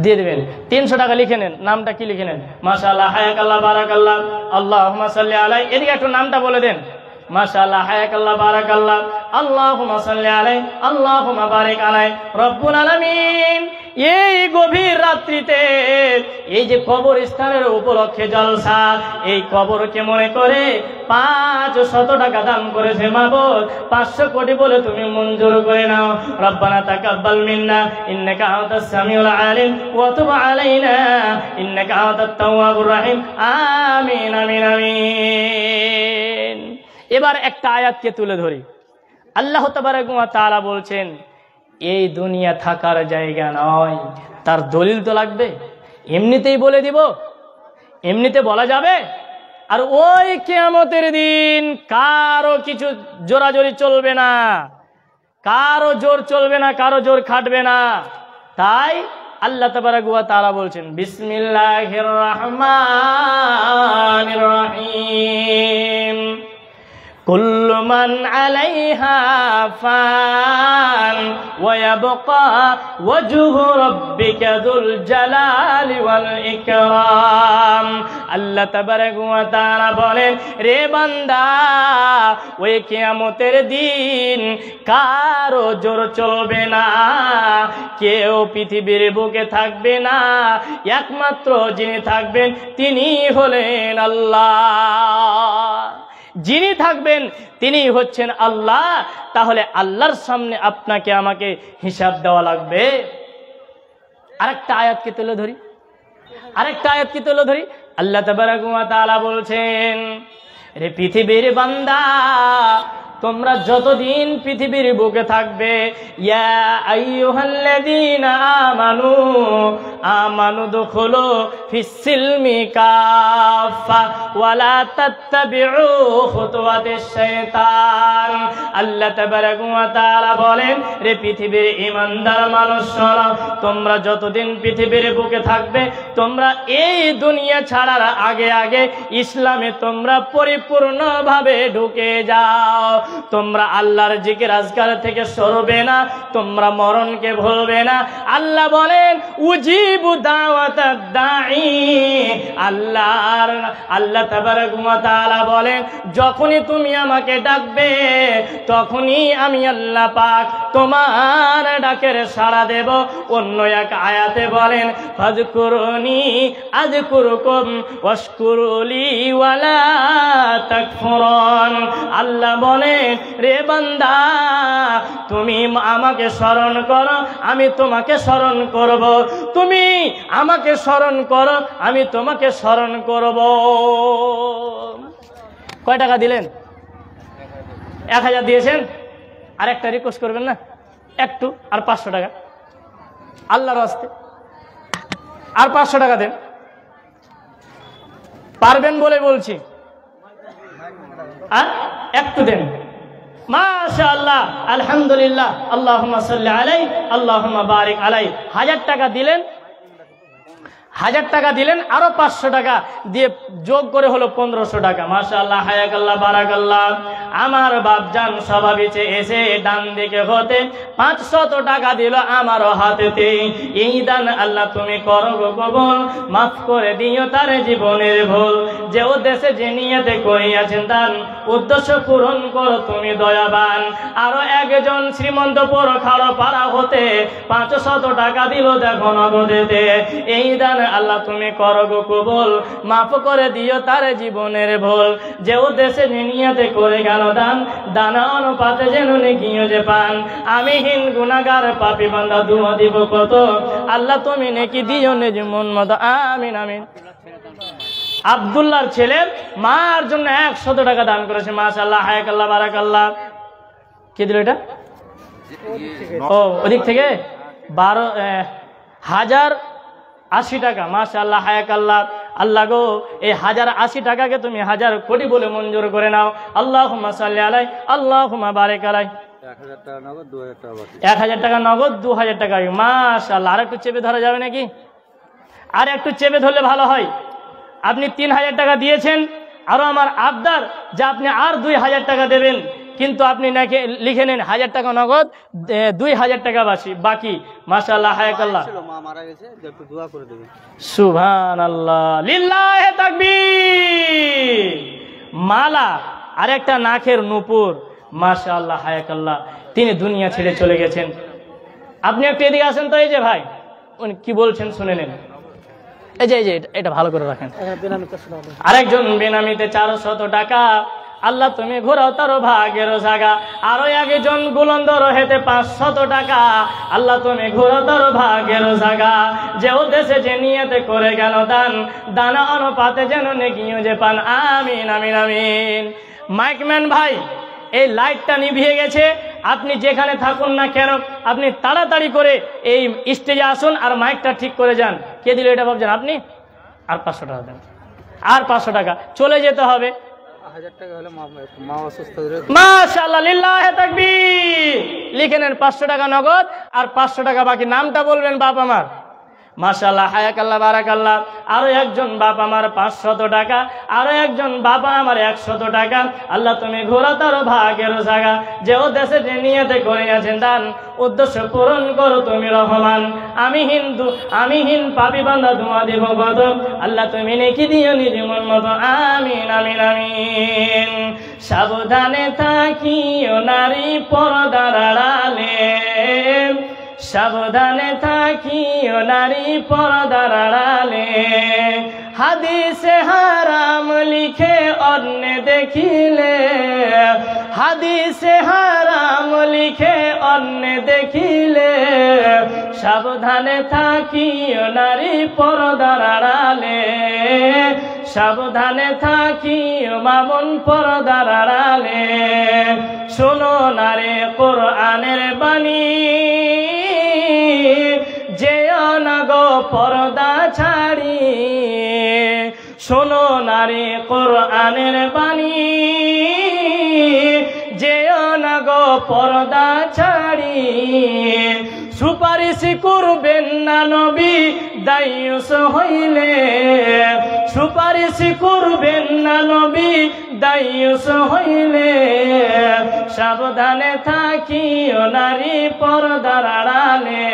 দিয়ে দেবেন। 300 টাকা লিখে নেন, নামটা কি লিখে নেন? মাশাআল্লাহ, হায়াকাল্লাহ, বারাকাল্লাহ। আল্লাহুম্মা সাল্লি আলাই, এদিকে একটু নামটা বলে দেন। মাশাআল্লাহ, হায়াকাল্লাহ, বারাকাল্লাহ। আল্লাহুম্মা সাল্লি আলাই, আল্লাহুম্মা বারিক আলাই। রব্বুল আলামিন, এই গভীর রাত্রিতে এই যে কবরস্থানের উপলক্ষে জলসা, এই কবরকে মনে করে 500 টাকা দান করেছে মাবুদ, 500 কোটি বলে তুমি মঞ্জুর করে নাও। রব্বানা তাকাব্বাল মিন্না ইন্নাকা আনতাস সামিউল আলিম ওয়া তুব আলাইনা ইন্নাকা আনতাত তাওয়াবুর রহিম। আমিন, আমিন, আমিন। এবার একটা আয়াতকে তুলে ধরি। আল্লাহ তাবারক ওয়া তাআলা বলছেন, এই দুনিয়া থাকার জায়গা নয়। তার দলিল তো লাগবে, এমনিতেই বলে দিব? এমনিতে বলা যাবে? আর ওই কিয়ামতের দিন কারো কিছু জোরাজোরি চলবে না, কারো জোর চলবে না, কারো জোর খাটবে না। তাই আল্লাহ তাবারক ওয়া তাআলা বলছেন, বিসমিল্লাহির রহমানির রহিম। কুল্লু মান আলাইহা ফান ওয়া ইয়াবকা ওয়াজহু রাব্বিকা যুল জালালি ওয়াল ইকরাম। আল্লাহ তাবারাকা ওয়া তাআলা বলেন, রে বান্দা, ওই কিয়ামতের দিন কারো জোর চলবে না, কেউ পৃথিবীর বুকে থাকবে না, একমাত্র যিনি থাকবেন তিনি হলেন আল্লাহ। যিনি থাকবেন তিনি হচ্ছেন আল্লাহ। তাহলে আল্লাহর সামনে আপনাকে আমাকে হিসাব দেওয়া লাগবে। আরেকটা আয়াতকে তুলে ধরি, আল্লাহ তাবারাকা ওয়া তাআলা বলছেন, রে পৃথিবীর বান্দা, তোমরা যতদিন পৃথিবীর বুকে থাকবে, ইয়া আইয়ুহাল্লাযীনা আমানু দুখুলু ফিস-সিলমি কাফা ওয়া লা তাত্তাবিউ খুতুওয়াতিশ শাইতান। আল্লাহ তাবারাকা ওয়া তাআলা বলেন, রে পৃথিবীর ঈমানদার মানুষরা, তোমরা যতদিন পৃথিবীর বুকে থাকবে, তোমরা এই দুনিয়া ছাড়ার আগে ইসলামে তোমরা পরিপূর্ণভাবে ঢুকে যাও। তোমরা আল্লাহর জিকির আজকার থেকে সরবে না, তোমরা মরণকে ভুলবে না। আল্লাহ বলেন, উজিবু দাওয়াতাদ দাঈ। আল্লাহ তাবারাকা ওয়া তাআলা বলেন, যখনই তুমি আমাকে ডাকবে, তখনই আমি আল্লাহ পাক তোমার ডাকের সাড়া দেব। অন্য এক আয়াতে বলেন, ফাযকুরুনি আযকুরুকুম ওয়াশকুরুলি ওয়ালা তাকফুরুন। আল্লাহ বলেন, রে বান্দা, তুমি আমাকে স্মরণ করো, আমি তোমাকে স্মরণ করব। তুমি আমাকে স্মরণ করো, আমি তোমাকে স্মরণ করব। কয় টাকা দিলেন? 1000 দিয়েছেন। আর একটা রিকোয়েস্ট করবেন না একটু? আর 500 টাকা আল্লাহর রাস্তে, আর 500 টাকা দেন। পারবেন বলে বলছি, আর একটু দেন। মাশাআল্লাহ, আলহামদুলিল্লাহ, আল্লাহুম্মা সাল্লি আলাইহি, আল্লাহুম্মা বারিক আলাইহি। 1000 টাকা দিলেন, 1000 টাকা দিলেন, আরো 500 টাকা দিয়ে যোগ করে হলো 1500 টাকা। মাশাআল্লাহ, হায়াকাল্লাহ, বারাকাল্লাহ। আমার বাপজান স্বভাবিছে এসে ডান দিকে হতে 500 টাকা দিল আমার হাতেতে। এই দান আল্লাহ তুমি করো গো কবুল, মাফ করে দিও তার জীবনের ভুল। যে উদ্দেশ্যে যে নিয়তে করিয়াছেন দান, উদ্দেশ্য পূরণ করো তুমি দয়াবান। আরো একজন শ্রীমন্তপুর খাড়পাড়া হতে 500 টাকা দিল দেখো নগদেতে। এই দান আল্লাহ তুমি করো গো কবুল, মাফ করে দিও তার জীবনের ভুল। যে উদ্দেশ্যে নিয়তে করে গেল দান, দানা অনুপাতে যেন নেকিও যে পান। আমি হীন গুনাহগার পাপী বান্দা দুয়া দিব কত, আল্লাহ তুমি নেকি দিও নিজ মন মতো। আমিন আমিন। আব্দুল্লাহর ছেলে মার জন্য 100 টাকা দান করেছে। মাশাআল্লাহ, হায়াকাল্লাহ, বারাকাল্লাহ। কি দিল এটা? ও ওদিক থেকে 1080 টাকা। মাশাআল্লাহ, হায়াকাল্লাহ। আল্লাহ গো, এই 1080 টাকাকে তুমি 1000 কোটি বলে মঞ্জুর করে নাও। আল্লাহুম্মা সাল্লি আলাইহি, আল্লাহুম্মা বারিক আলাইহি। 1000 টাকা নগদ, 2000 টাকা বাকি। 1000 টাকা নগদ, 2000 টাকা। মাশাআল্লাহ। আর একটু চেপে ধরা যাবে নাকি? আর একটু চেপে ধরলে ভালো হয়। আপনি 3000 টাকা দিয়েছেন, আরো আমার আবদার যে আপনি আর 2000 টাকা দেবেন, কিন্তু আপনি নাকি লিখে নেন 1000 টাকা নগদ, 2000 টাকা বাকি। মাশাআল্লাহ, হায়াকাল্লাহ। মা মারা গেছে, একটু দোয়া করে দেবেন। সুবহানাল্লাহ, লিল্লাহি তাকবীর। মালা আর একটা নাকের নূপুর। মাশাআল্লাহ, হায়াকাল্লাহ। তিনি দুনিয়া ছেড়ে চলে গেছেন। আপনি একটু এদিকে আসেন তো। এই যে ভাই, উনি কি বলছেন শুনে নেন। এই যে এটা ভালো করে রাখেন। আরেকজন বেনামিতে 400 টাকা। আল্লাহ তুমি ঘোরাও তার ভাগের জায়গা। আরো একজন বুলন্দর হেতে 500 টাকা। আল্লাহ তুমি ঘোরাও তার ভাগের জায়গা। যে উদ্দেশ্যে যে নিয়তে করে গেল দান, দানা অনুপাতে যেন নেকিও যে পান। আমিন আমিন আমিন। মাইকম্যান ভাই, এই লাইটটা নিভিয়ে গেছে, আপনি যেখানে থাকুন না কেন, আপনি তাড়াতাড়ি করে এই স্টেজে আসুন আর মাইকটা ঠিক করে যান। কে দিল এটা ভাবছেন আপনি? আর 500 টাকা দেন, আর 500 টাকা। চলে যেতে হবে। 1000 টাকা হলে মা অসুস্থ। মাশাআল্লাহ, লিল্লাহি তাকবীর। লিখে নেন 500 টাকা নগদ আর 500 টাকা বাকি। নামটা বলবেন বাপ আমার। মাশাআল্লাহ, হায়াকাল্লাহ, বারাকাল্লাহ। আরো একজন বাপ আমার 500 টাকা, আরো একজন বাবা আমার 100 টাকা। আল্লাহ তুমি ঘোরা তার ভাগের জায়গা, যে ও দেশে যে নিয়তে করিয়াছেন দান উদ্দেশ্য পূরণ করো তুমি রহমান। আমি হিন পাপী বান্দা দোয়া দিব কত, আল্লাহ তুমি নেকি দিও নিজ মন মতো। আমিন আমিন আমিন। সাবধানে থাকিও নারী পর্দার আড়ালে, সাবধানে থাকিও নারী পর্দার আড়ালে, হাদিসে হারাম লিখে অন্য দেখিলে, হাদিসে হারাম লিখে অন্য দেখিলে, সাবধানে থাকিও নারী পর্দার আড়ালে, সাবধানে থাকিও মামুন পর্দার আড়ালে। শোনো নারে কোরআনের বাণী, যেও না গো পর্দা ছাড়ি, শোনো নারে কোরআনের বাণী, যেও না গো পর্দা ছাড়ি। সুপারিশ করবেন না নবী দায়ুস হইলে, সুপারিশ করবেন না নবী দায়ুস হইলে, সাবধানে থাকিও নারী পর্দার আড়ালে,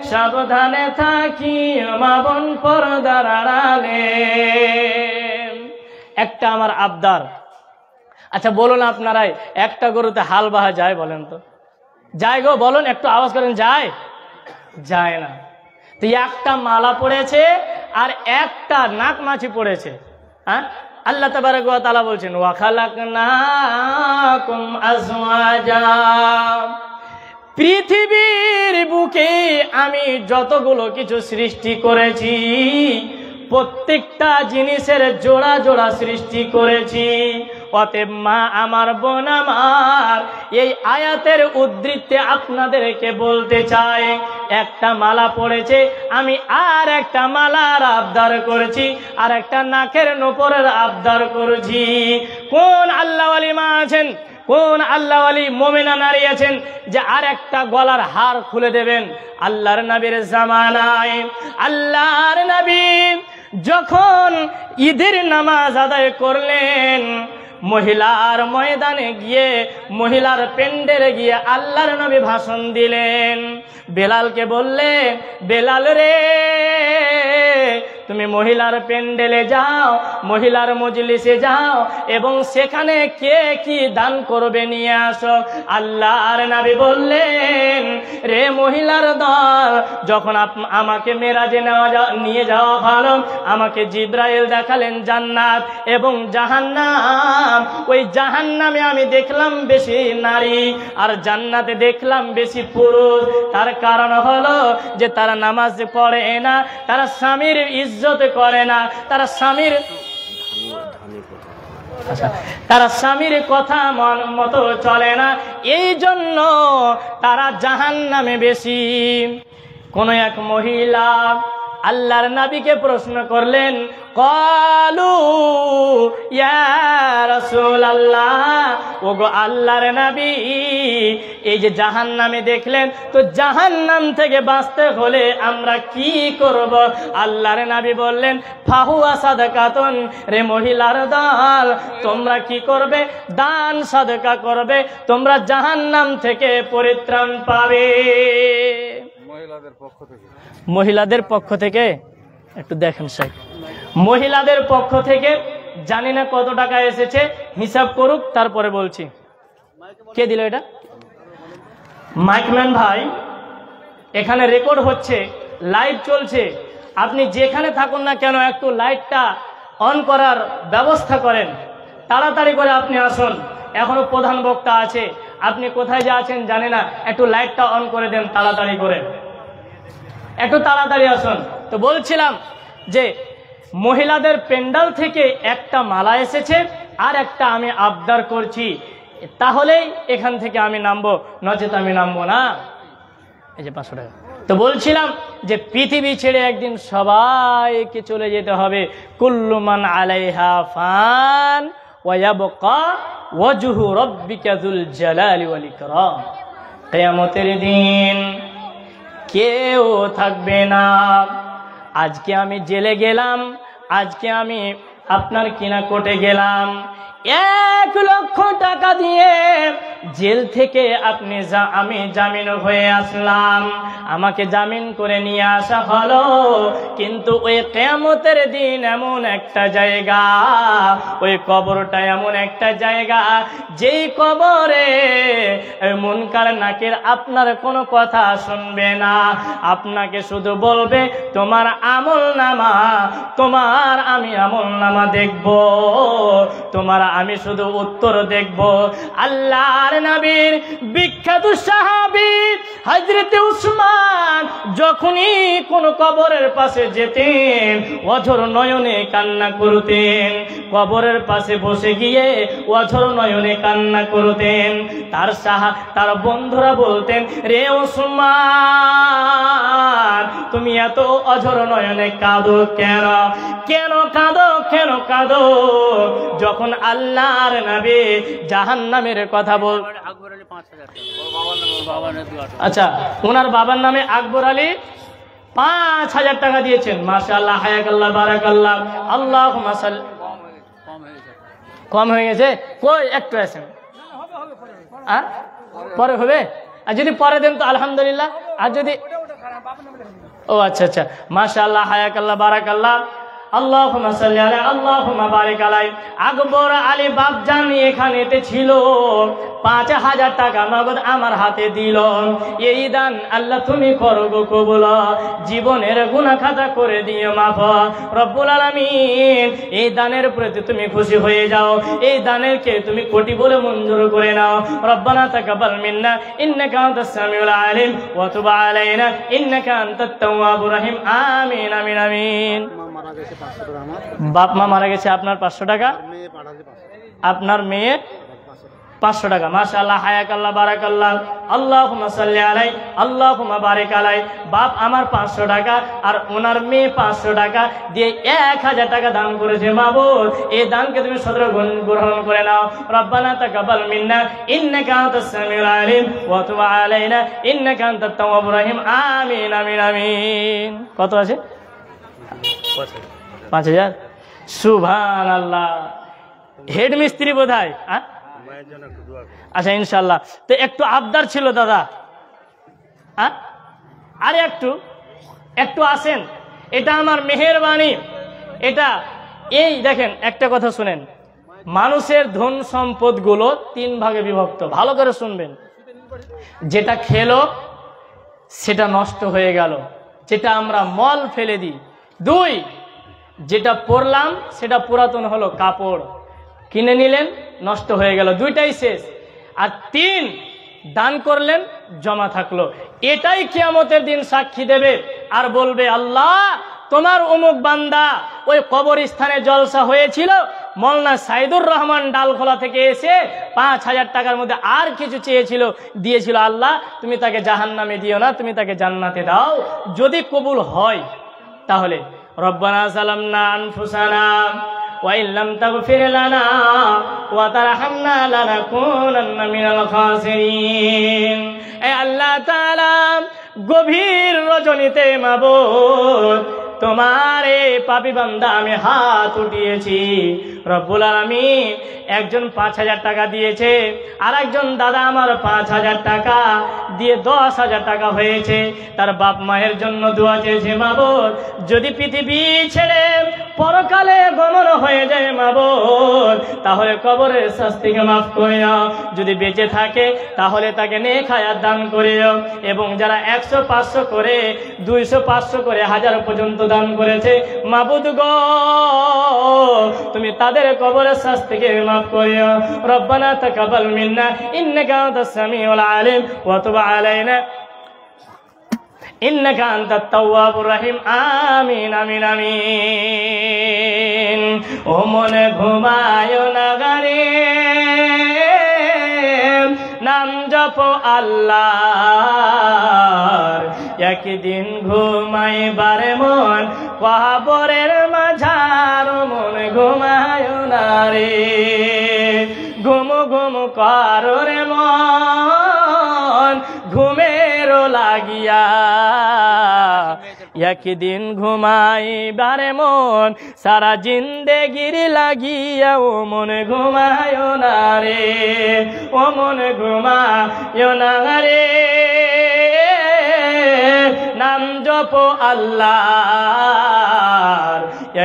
সাবধানে থাকিও মা বোন পর্দার আড়ালে। একটা আমার আবদার, আচ্ছা বলুন আপনারাই, একটা গরুতে হাল বাহা যায় বলেন তো? যায় গো, বলুন, একটু আওয়াজ করেন, যায়? যায় না। তো একটা মালা পড়েছে আর একটা নাক মাছি পড়েছে। হ্যাঁ, আল্লাহ তাবারক ওয়া তাআলা বলছেন ওয়া খালাকনাকুম আজওয়াজা, পৃথিবীর বুকে আমি যতগুলো কিছু সৃষ্টি করেছি প্রত্যেকটা জিনিসের জোড়া জোড়া সৃষ্টি করেছি। অতএব মা আমার, বোন আমার, এই আয়াতের উদ্ধৃতি আপনাদেরকে বলতে চাই, একটা মালা পড়েছে, আমি আর একটা মালার আবদার করেছি, আর একটা নাকের নোপরের আবদার করেছি। কোন আল্লাহওয়ালি মা আছেন, কোন আল্লাহওয়ালি মুমিনা নারী আছেন যে আর একটা গলার হার খুলে দেবেন? আল্লাহর নবীর জামানায় আল্লাহর নবী যখন ঈদের নামাজ আদায় করলেন, মহিলার ময়দানে গিয়ে, মহিলার প্যান্ডেলে গিয়ে আল্লাহর নবী ভাষণ দিলেন। বেলালকে বললেন, বেলাল রে, তুমি মহিলার প্যান্ডেলে যাও, মহিলার মজলিসে যাও এবং সেখানে কে কি দান করবে নিয়ে আসো। আল্লাহর নবী বললেন, রে মহিলার দল, যখন আমাকে মেরাজে নিয়ে যাওয়া হলো, আমাকে জিব্রাইল দেখালেন জান্নাত এবং জাহান্নাম। ওই জাহান্নামে আমি দেখলাম বেশি নারী আর জান্নাতে দেখলাম বেশি পুরুষ। তার কারণ হলো যে তারা নামাজ পড়ে না, তারা স্বামীর ইজ্জত করে না, তারা স্বামীর কথা মতো চলে না, এই জন্য তারা জাহান্নামে বেশি। কোন এক মহিলা আল্লাহর নবীকে প্রশ্ন করলেন, ক্বালু ইয়া রাসূলুল্লাহ, ওগো আল্লাহর নবী, এই যে জাহান্নামে দেখলেন, তো জাহান্নাম থেকে বাঁচতে হলে আমরা কি করব? আল্লাহর নবী বললেন, ফাহুয়া সাদাকাতুন, রে মহিলার দল, তোমরা কি করবে? দান সাদকা করবে, তোমরা জাহান্নাম থেকে পরিত্রাণ পাবে। মহিলাদের পক্ষ থেকে একটু দেখেন সাহেব, মহিলাদের পক্ষ থেকে জানি না কত টাকা এসেছে, হিসাব করুক, তারপরে বলছি। কে দিল এটা? মাইকম্যান ভাই, এখানে রেকর্ড হচ্ছে, লাইভ চলছে, আপনি যেখানে থাকুন না কেন একটু লাইটটা অন করার ব্যবস্থা করেন, তাড়াতাড়ি করে আপনি আসুন। এখনো প্রধান বক্তা আছে, আপনি কোথায় যা আছেন জানি না, একটু লাইটটা অন করে দেন তাড়াতাড়ি করে, একটু তাড়াতাড়ি আসুন। তো বলছিলাম যে মহিলাদের প্যান্ডেল থেকে একটা মালা এসেছে আর একটা আমি আবদার করছি, তাহলেই এখান থেকে আমি নামবো, নচেত আমি নামবো না। এই যে 500 টাকা। তো বলছিলাম যে পৃথিবী ছেড়ে একদিন সবাইকে চলে যেতে হবে। কুল্লু মান আলাইহা ফান ওয়া ইয়াবকা ওয়াজহু রাব্বিকা যুল জালালি ওয়াল ইকরাম। কিয়ামতের দিন কেউ থাকবে না। আজকে আমি জেলে গেলাম, আজকে আমি আপনার কিনা কোর্টে গেলাম, 1 লক্ষ টাকা দিয়ে জেল থেকে আমি জামিন হয়ে আসলাম, আমাকে জামিন করে নিয়ে আসা হলো। কিন্তু ওই কিয়ামতের দিন এমন একটা জায়গা, ওই কবরটা এমন একটা জায়গা, যেই কবরে মুনকার নাকির আপনার কোনো কথা শুনবে না, আপনাকে শুধু বলবে তোমার আমলনামা, তোমার আমি আমলনামা দেখব, তোমার আমি শুধু উত্তর দেখব। আল্লাহর নবীর বিখ্যাত সাহাবী হযরত উসমান যখনই কোন কবরের পাশে যেতেন, অঝর নয়নে কান্না করতেন, কবরের পাশে বসে গিয়ে অঝর নয়নে কান্না করতেন। তার বন্ধুরা বলতেন, রে উসমান তুমি এত অঝর নয়নে কাঁদো কেন, কেন কাঁদো, কেন কাঁদো? যখন আল্লাহর নবী জাহান্নামের কথা বল, আচ্ছা ওনার বাবার নামে আকবর আলী 5000 টাকা দিয়েছেন। মাশাআল্লাহ, হায়াকাল্লাহ, বারাকাল্লাহ, আল্লাহুম্মা সাল্লি। কম হয়ে গেছে, কই একটু আছেন, পরে হবে? আর যদি পরে দেন তো আলহামদুলিল্লাহ, আর যদি ও আচ্ছা আচ্ছা, মাশাআল্লাহ, হায়াকাল্লাহ, বারাকাল্লাহ, আল্লাহুম্মা সাল্লি আলা, আল্লাহুম্মা বারিক আলাই। আকবর আলী বাপজান এখানেতে ছিল, 5000 টাকা নগদ আমার হাতে দিল। এই দান আল্লাহ তুমি করো গো কবুল, জীবনের গুনাহ খাতা করে দিও মাফ রব্বুল আলামিন। এই দানের প্রতি তুমি খুশি হয়ে যাও, এই দানেরকে তুমি কোটি বলে মঞ্জুর করে নাও। রব্বানা তাকাব্বাল মিন্না ইন্নাকা আনতাস সামিউল আলিম ওয়া তুব আলাইনা ইন্নাকা আনতাত তাওয়াবুর রহিম। আমিন আমিন আমিন। বাপ মা মারা গেছে, আপনার 500 টাকা, আপনার মেয়ে 500 টাকা। মাশাআল্লাহ, হায়াকাল্লাহ, বারাকাল্লাহ, আল্লাহুম্মা সাল্লি আলাই, আল্লাহুম্মা বারিক আলাই। বাপ আমার 500 টাকা আর ওনার মেয়ে 500 টাকা দিয়ে 1000 টাকা দান করেছে। মাবুদ, এই দানকে তুমি সদর গ্রহণ করে নাও। রব্বানা তাকাব্বাল মিন্না ইন্নাকা আনতাস সামিউল আলিম ওয়া তুব আলাইনা ইন্নাকা আনতাত তাওয়াবুর রহিম। আমিন আমিন আমিন। কত আছে? 5000। সুবহানাল্লাহ। হেড মিস্ত্রি বোধহয়। আচ্ছা ইনশাল্লাহ। তো একটু আবদার ছিল দাদা, আরে একটু আসেন, এটা আমার মেহেরবানি। এটা এই দেখেন, একটা কথা শুনেন, মানুষের ধন সম্পদ গুলো 3 ভাগে বিভক্ত, ভালো করে শুনবেন। যেটা খেলো সেটা নষ্ট হয়ে গেল, যেটা আমরা মল ফেলে দিই। 2, যেটা পরলাম সেটা পুরাতন হলো, কাপড় কিনে নিলেন নষ্ট হয়ে গেল, 2টাই শেষ। আর 3, দান করলেন জমা থাকলো। এটাই কিয়ামতের দিন সাক্ষী দেবে আর বলবে, আল্লাহ তোমার অমুক বান্দা ওই কবরস্থানে জলসা হয়েছিল, মৌলানা সাইদুর রহমান ডালখোলা থেকে এসে 5000 টাকার মধ্যে আর কিছু চেয়েছিল, দিয়েছিল, আল্লাহ তুমি তাকে জাহান্নামে দিও না, তুমি তাকে জান্নাতে দাও। যদি কবুল হয় তাহলে রব্বানা যালামনা আনফুসানা ওয়া ইল্লাম তাগফির লানা ওয়া তারহামনা লানাকুনান্না মিনাল খাসিরিন। এ আল্লাহ তাআলা, গভীর রজনীতে মাবুদ তোমার এই পাপী বান্দা আমি হাত উঠিয়েছি। রব্বুল আলামিন, একজন 5000 টাকা দিয়েছে, আর একজন দাদা আমার 5000 টাকা দিয়ে 10000 টাকা হয়েছে। তার বাপ মায়ের জন্য দোয়া চেয়েছে। মাবুদ, যদি পৃথিবী ছেড়ে পরকালে গমন হয়ে যায় মাবুদ, তাহলে কবরের শাস্তিকে মাফ করিও। যদি বেঁচে থাকে তাহলে তাকে নেক হায়াত দান করিও। এবং যারা 100, 500 করে, 200, 500 করে, 1000 পর্যন্ত দান করেছে, মাবুদ গো তুমি তাদের কবরের শাস্তিকে মাফ করিও। রব্বানা তাকাব্বাল মিন্না ইন্নাকা আনতাস সামিউল আলিম ওয়া তুব আলাইনা ইন্নাকা আনতাত তাওয়াবুর রহিম। আমিন আমিন আমিন। ও মনে ঘুমায় না গারে, নাম জপো আল্লাহর, একদিন ঘুমাইবারে মন কবরের মাঝার, মন ঘুমায় না রে, ঘুম ঘুম করো রে মন, ঘুমেরও লাগে লাগিয়া একদিন ঘুমাইবারে মন সারা জিন্দেগির লাগিয়া ও মন ঘুমায় না রে ও মন ঘুমায় না রে নাম জপ আল্লাহর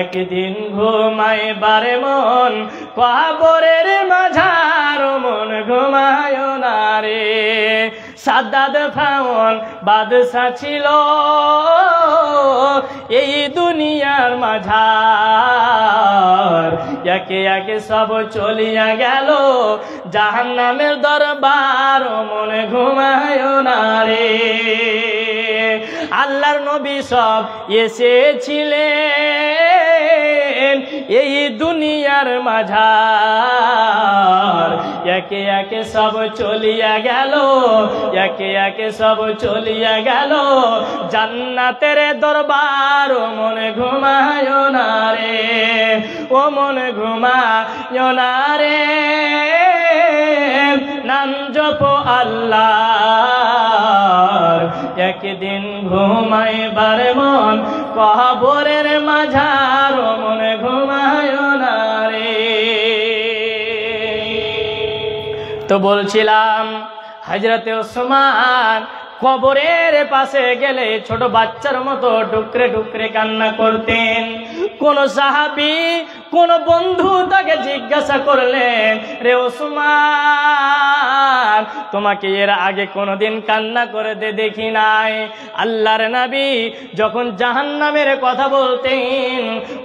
একদিন ঘুমাইবারে মন কবরের মাঝার মন ঘুমায় না রে সাদ্দাত ফিরআউন বাদশা ছিল এই দুনিয়ার মাঝার একে একে সব চলিয়া গেল জাহান্নামের দরবার মন ঘুমায় না রে আল্লাহর নবী সব এসেছিলেন এই দুনিয়ার মাঝার একে একে সব চলিয়া গেল একে একে সব চলিয়া গেল জান্নাতের দরবার ও মনে ঘুমায় না রে ও মনে ঘুমায় না রে নাম জপ আল্লাহর একদিন ঘুমাইবার মন কবরের মাঝার ও মনে ঘুমায় না রে তো বলছিলাম হযরতে ওসমান কবরের পাশে গেলে ছোট বাচ্চার মতো ডুকরে ডুকরে কান্না করতেন কোন সাহাবী কোন বন্ধু তাকে জিজ্ঞাসা করলেন রে ওসমান তোমাকে এর আগে কোনোদিন কান্না করে দেখি নাই আল্লাহর নবী যখন জাহান্নামের কথা বলতেন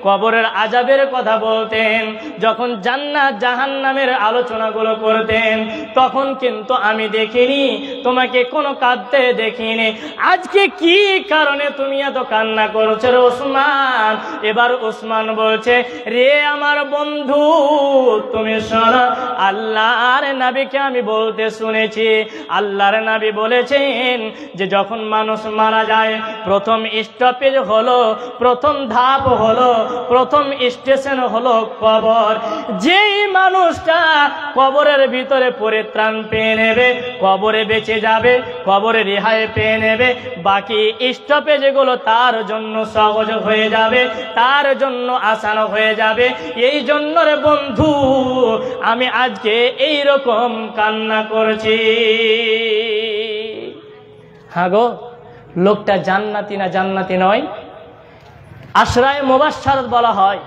কবরের আযাবের কথা বলতেন যখন জান্নাত জাহান্নামের আলোচনাগুলো করতেন তখন কিন্তু আমি দেখিনি তোমাকে কোনো কাঁদতে দেখিনি আজকে কি কারণে তুমি এত কান্না করছো রে ওসমান এবার ওসমান বলছে রে আমার বন্ধু তুমি শোনো আল্লাহর নবীকে আমি বলতে শুনেছি আল্লাহর নবী বলেছেন যে যখন মানুষ মারা যায় প্রথম স্টপেজ হলো প্রথম ধাপ হলো প্রথম স্টেশন হলো কবর যেই মানুষটা কবরের ভিতরে পরিত্রাণ পেয়ে নেবে কবরে বেঁচে যাবে কবরে রেহাই পেয়ে নেবে বাকি স্টপেজগুলো তার জন্য সহজ হয়ে যাবে তার জন্য আসান হয়ে যাবে এই জন্য রে বন্ধু আমি আজকে এই রকম কান্না করছি হ্যাঁ গো লোকটা জান্নাতি না জান্নাতি নয় আশরায়ে মুবাশশারাত বলা হয়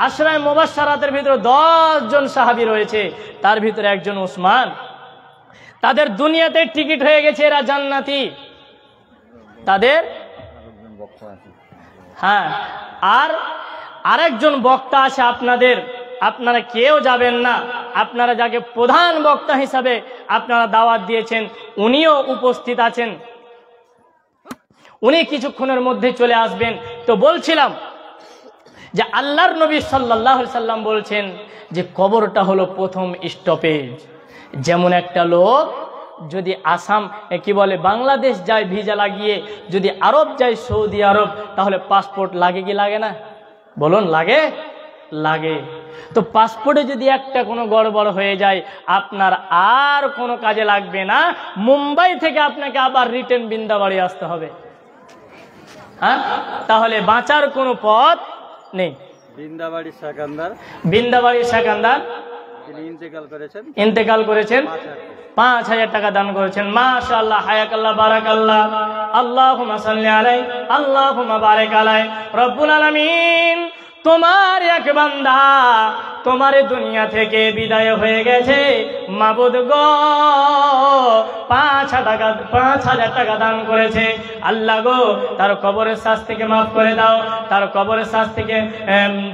আশরায়ে মুবাশশারাতের ভিতরে 10 জন সাহাবী রয়েছে তার ভিতরে একজন ওসমান তাদের দুনিয়াতে টিকিট হয়ে গেছে এরা জান্নাতি তাদের হ্যাঁ আর আরেকজন বক্তা আছে আপনারা কেউ যাবেন না আপনারা যাকে প্রধান বক্তা হিসাবে আপনারা দাওয়াত দিয়েছেন উনিও উপস্থিত আছেন উনি কিছুক্ষণের মধ্যে চলে আসবেন তো বলছিলাম যে আল্লাহর নবী সাল্লাল্লাহু আলাইহি সাল্লাম বলছেন যে কবরটা হলো প্রথম স্টপেজ যেমন একটা লোক যদি আসাম কি বলে বাংলাদেশ যায় ভিসা লাগিয়ে যদি আরব যায় সৌদি আরব তাহলে পাসপোর্ট লাগে কি লাগে না বলুন লাগে লাগে তো পাসপোর্টে যদি একটা কোনো গড়বড় হয়ে যায় আপনার আর কোনো কাজে লাগবে না মুম্বাই থেকে আপনাকে আবার রিটার্ন বৃন্দাবাড়ি আসতে হবে হ্যাঁ তাহলে বাঁচার কোনো পথ নেই বৃন্দাবাড়ি সেকান্দার তিনি ইন্তেকাল করেছেন 5000 টাকা দান করেছেন মাশাআল্লাহ হায়াকাল্লাহ বারাকাল্লাহ আল্লাহুম্মা সাল্লি আলাইহি আল্লাহুম্মা বারিক আলাইহি রব্বুল আলামিন তোমার এক বান্দা তোমার দুনিয়া থেকে বিদায় হয়ে গেছে মাবুদ গো 5000 টাকা দান করেছে আল্লাহ গো তার কবরের শাস্তিকে মাফ করে দাও তার কবরের শাস্তিকে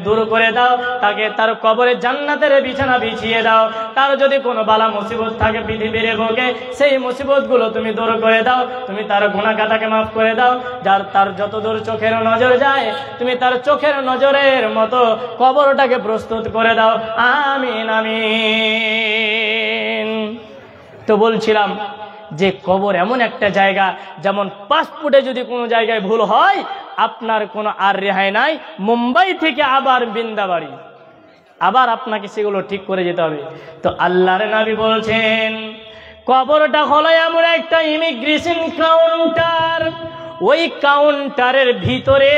দূর করে দাও তাকে তার কবরে জান্নাতের বিছানা বিছিয়ে দাও তার যদি কোনো বালা মুসিবত থাকে পৃথিবীর বুকে সেই মুসিবতগুলো তুমি দূর করে দাও তুমি তার গুনাহ খাতাকে মাফ করে দাও যার তার যত দূর চোখের নজর যায় তুমি তার চোখের নজরের মতো কবরটাকে প্রস্তুত করে দাও আমিন আমিন তো বলছিলাম যে কবর এমন একটা জায়গা যেমন পাসপোর্টে যদি কোনো জায়গায় ভুল হয় আপনার কোনো আর রেহাই নাই মুম্বাই থেকে আবার বৃন্দাবাড়ি আবার আপনাকে সেগুলো ঠিক করে যেতে হবে তো আল্লাহর নবী বলছেন কবরটা হলো এমন একটা ইমিগ্রেশন কাউন্টার। ওই কাউন্টারের ভিতরে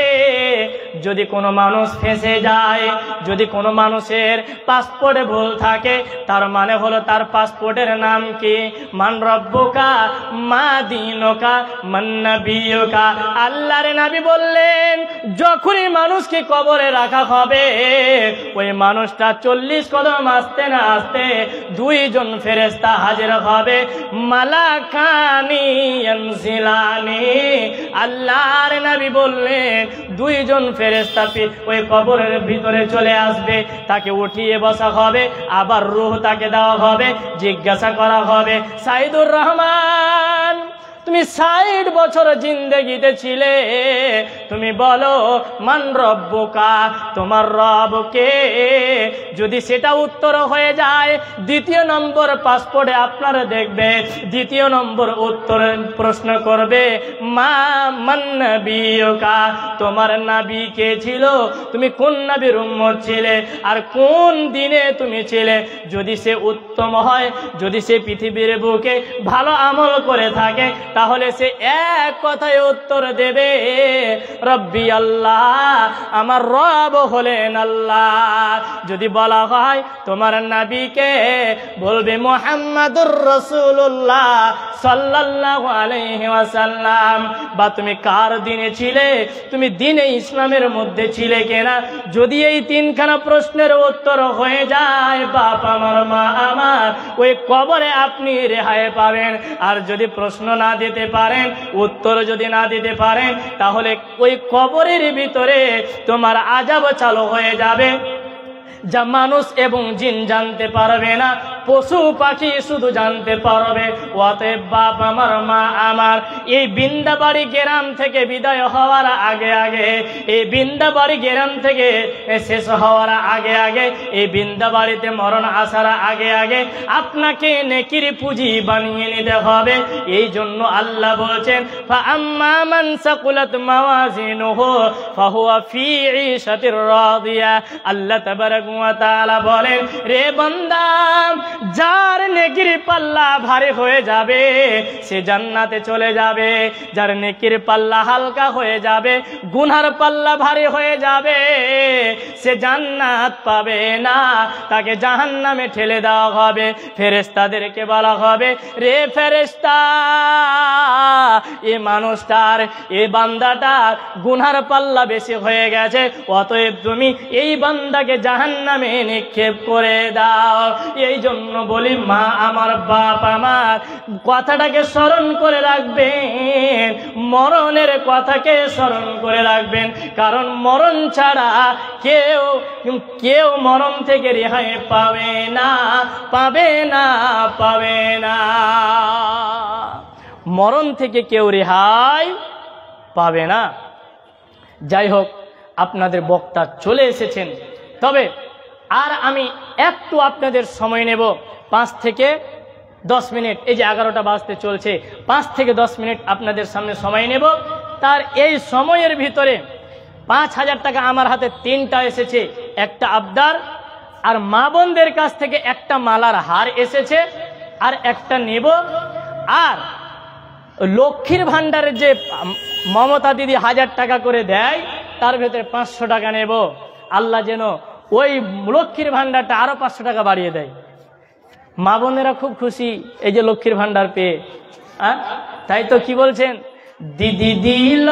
যদি কোনো মানুষ ফেঁসে যায়, যদি কোনো মানুষের পাসপোর্টে ভুল থাকে, তার মানে হলো তার পাসপোর্টের নাম কি? মান রব্বুকা মা দীনুকা মান নবিয়ুকা। আল্লাহর নবী বললেন, যখনই মানুষকে কবরে রাখা হবে, ওই মানুষটা 40 কদম আসতে না আসতে দুইজন ফেরেশতা হাজির হবে। মালাকানি ইয়ানজিলানি। আল্লাহর নবী বললেন, দুইজন ফেরেশতা ওই কবরের ভিতরে চলে আসবে, তাকে উঠিয়ে বসা হবে, আবার রূহ তাকে দেওয়া হবে, জিজ্ঞাসা করা হবে, সাইদুর রহমান তুমি 60 বছর জিন্দেগিতে ছিলে, তুমি বলো মান রব্বুকা, তোমার রব কে? যদি সেটা উত্তর হয়ে যায়, দ্বিতীয় নম্বর পাসপোর্টে আপনারা দেখবে, দ্বিতীয় নম্বর উত্তর প্রশ্ন করবে মান নবিয়ুকা, তোমার নবী কে ছিল? তুমি কোন নবীর উম্মত ছিলে আর কোন দিনে তুমি ছিলে? যদি সে উত্তম হয়, যদি সে পৃথিবীর বুকে ভালো আমল করে থাকে, তাহলে সে এক কথায় উত্তর দেবে, রব্বি আল্লাহ, আমার রব হলেন আল্লাহ। যদি বলা হয় তোমার নবীকে, বলবে মুহাম্মাদুর রাসূলুল্লাহ সাল্লাল্লাহু আলাইহি ওয়াসাল্লাম। বা তুমি কার দিনে ছিলে? তুমি দিনে ইসলামের মধ্যে ছিলে কিনা? যদি এই তিনখানা প্রশ্নের উত্তর হয়ে যায়, বাপ আমার, মা আমার, ওই কবরে আপনি রেহাই পাবেন। আর যদি প্রশ্ন না দিতে পারেন, উত্তর যদি না দিতে পারেন, তাহলে ওই কবরের ভিতরে তোমার আযাব চালু হয়ে যাবে, যা মানুষ এবং জিন জানতে পারবে না, পশু পাখি শুধু জানতে পারবে। অতএব বাপ আমার, মা আমার, এই বিন্দাবাড়ি গ্রাম থেকে বিদায় হওয়ার আগে আগে, এই বিন্দাবাড়ি গ্রাম থেকে শেষ হওয়ার আগে আগে, এই বিন্দাবাড়িতে মরণ আসার আগে আগে আপনাকে নেকির পুঁজি বানিয়ে নিতে হবে। এই জন্য আল্লাহ বলছেন, ফাআম্মা মান সাকুলাত মাওয়াজিনুহু ফাহুয়া ফি ঈশাতির রাদিয়া। আল্লাহ তাবারাক ওয়া তাআলা বলেন, রে বান্দা, যার নেকির পাল্লা ভারী হয়ে যাবে সে জান্নাতে চলে যাবে, যার নেকির পাল্লা হালকা হয়ে যাবে, গুনার পাল্লা ভারী হয়ে যাবে, সে জান্নাত পাবে না, তাকে জাহান্নামে ঠেলে দেওয়া হবে। ফেরেশতাদেরকে বলা হবে, রে ফেরেশতা, এই মানুষটার, এই বান্দাটার গুনার পাল্লা বেশি হয়ে গেছে, অতএব তুমি এই বান্দাকে জাহান্নামে নিক্ষেপ করে দাও। এই জন্য বলি, মা আমার, বাপ আমার, কথাটাকে স্মরণ করে রাখবেন, মরণের কথাকে স্মরণ করে রাখবেন। কারণ মরণ ছাড়া কেউ মরণ থেকে রেহাই পাবে না, পাবে না, পাবে না। মরণ থেকে কেউ রেহাই পাবে না। যাই হোক, আপনাদের বক্তা চলে এসেছেন, তবে আর আমি একটু আপনাদের সময় নেব, 5 থেকে 10 মিনিট। এই যে 11টা বাজতে চলছে, 5 থেকে 10 মিনিট আপনাদের সামনে সময় নেব। তার এই সময়ের ভিতরে 5000 টাকা আমার হাতে 3টা এসেছে, একটা আবদার, আর মা বোনদের কাছ থেকে একটা মালার হার এসেছে, আর একটা নেব। আর লক্ষ্মীর ভান্ডারের যে মমতা দিদি 1000 টাকা করে দেয়, তার ভেতরে 500 টাকা নেব। আল্লাহ যেন ওই লক্ষ্মীর ভান্ডারটা আরো 500 টাকা বাড়িয়ে দেয়। মা বোনেরা খুব খুশি এই যে লক্ষ্মীর ভান্ডার পেয়ে। তাই তো কি বলছেন, দিদি দিল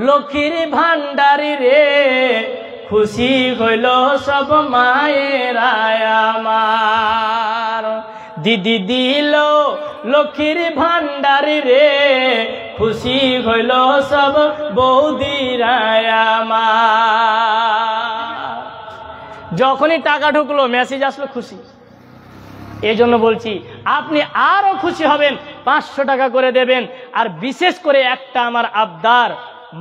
লক্ষ্মীর ভান্ডারি রে, খুশি হইল সব মায়েরা আমার। দিদি দিল লক্ষ্মীর ভান্ডারি রে, খুশি হইল সব বৌদিরা আমার। যখনই টাকা ঢুকলো, মেসেজ আসলো, খুশি। এই জন্য বলছি, আপনি আরো খুশি হবেন, 500 টাকা করে দেবেন। আর বিশেষ করে একটা আমার আবদার,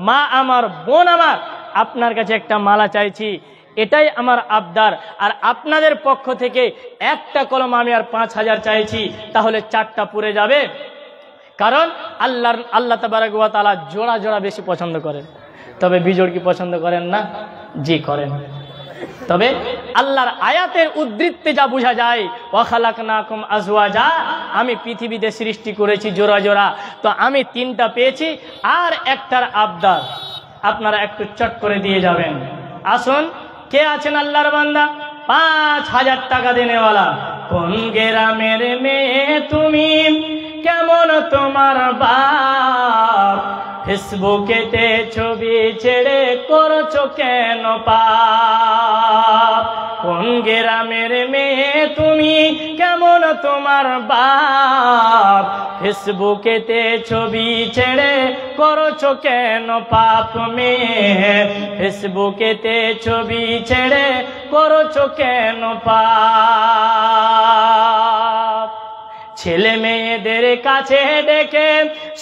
মা আমার, বোন আমার, আপনার কাছে একটা মালা চাইছি, এটাই আমার আবদার। আর আপনাদের পক্ষ থেকে একটা কলম আমি আর 5000 চাইছি, তাহলে 4টা পুরে যাবে। কারণ আল্লাহ তাবারাক ওয়া তাআলা জোড়া জোড়া বেশি পছন্দ করেন। তবে বিজোড় কি পছন্দ করেন না? জি করেন। তবে আল্লাহর আয়াতের উদ্ধৃত্যে যা বোঝা যায়, ওয়া খালাকনাকুম আজওয়াজা, আমি পৃথিবীতে সৃষ্টি করেছি জোড়া জোড়া। তো আমি 3টা পেয়েছি, আর একটার আবদার আপনারা একটু চট করে দিয়ে যাবেন। আসুন, কে আছেন আল্লাহর বান্দা 5000 টাকা দেনেওয়ালা? কোন গ্রামের মেয়ে তুমি, কেমন তোমার বাপ, ফেসবুকেতে ছবি ছেড়ে করছো কেন পাপ? কোন গ্রামের মেয়ে তুমি, কেমন তোমার বাপ, ফেসবুকেতে ছবি ছেড়ে করছো কেন পাপ? মেয়ে ফেসবুকেতে ছবি ছেড়ে করছো কেন পাপ? ছেলে মেয়েদের কাছে ডেকে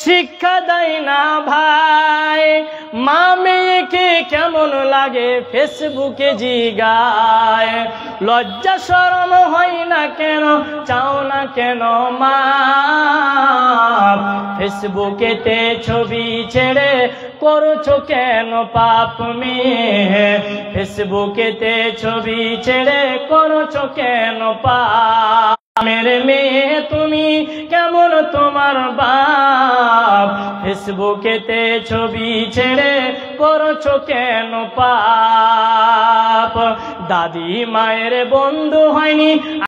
শিক্ষা দেয় না ভাই, মা মেয়েকে কেমন লাগে ফেসবুকে জিগায়। লজ্জা শরম হয় না কেন, চাও না কেন মা, ফেসবুকেতে ছবি ছেড়ে করছো কেন পাপ? মেয়ে ফেসবুকেতে ছবি ছেড়ে করছো কেন পাপ? মেরে মেয়ে তুমি, কেমন তোমার বাপ, ফেসবুকেতে ছবি ছেড়ে করছো কেন পাপ? দাদি মায়ের বন্ধু হয়নি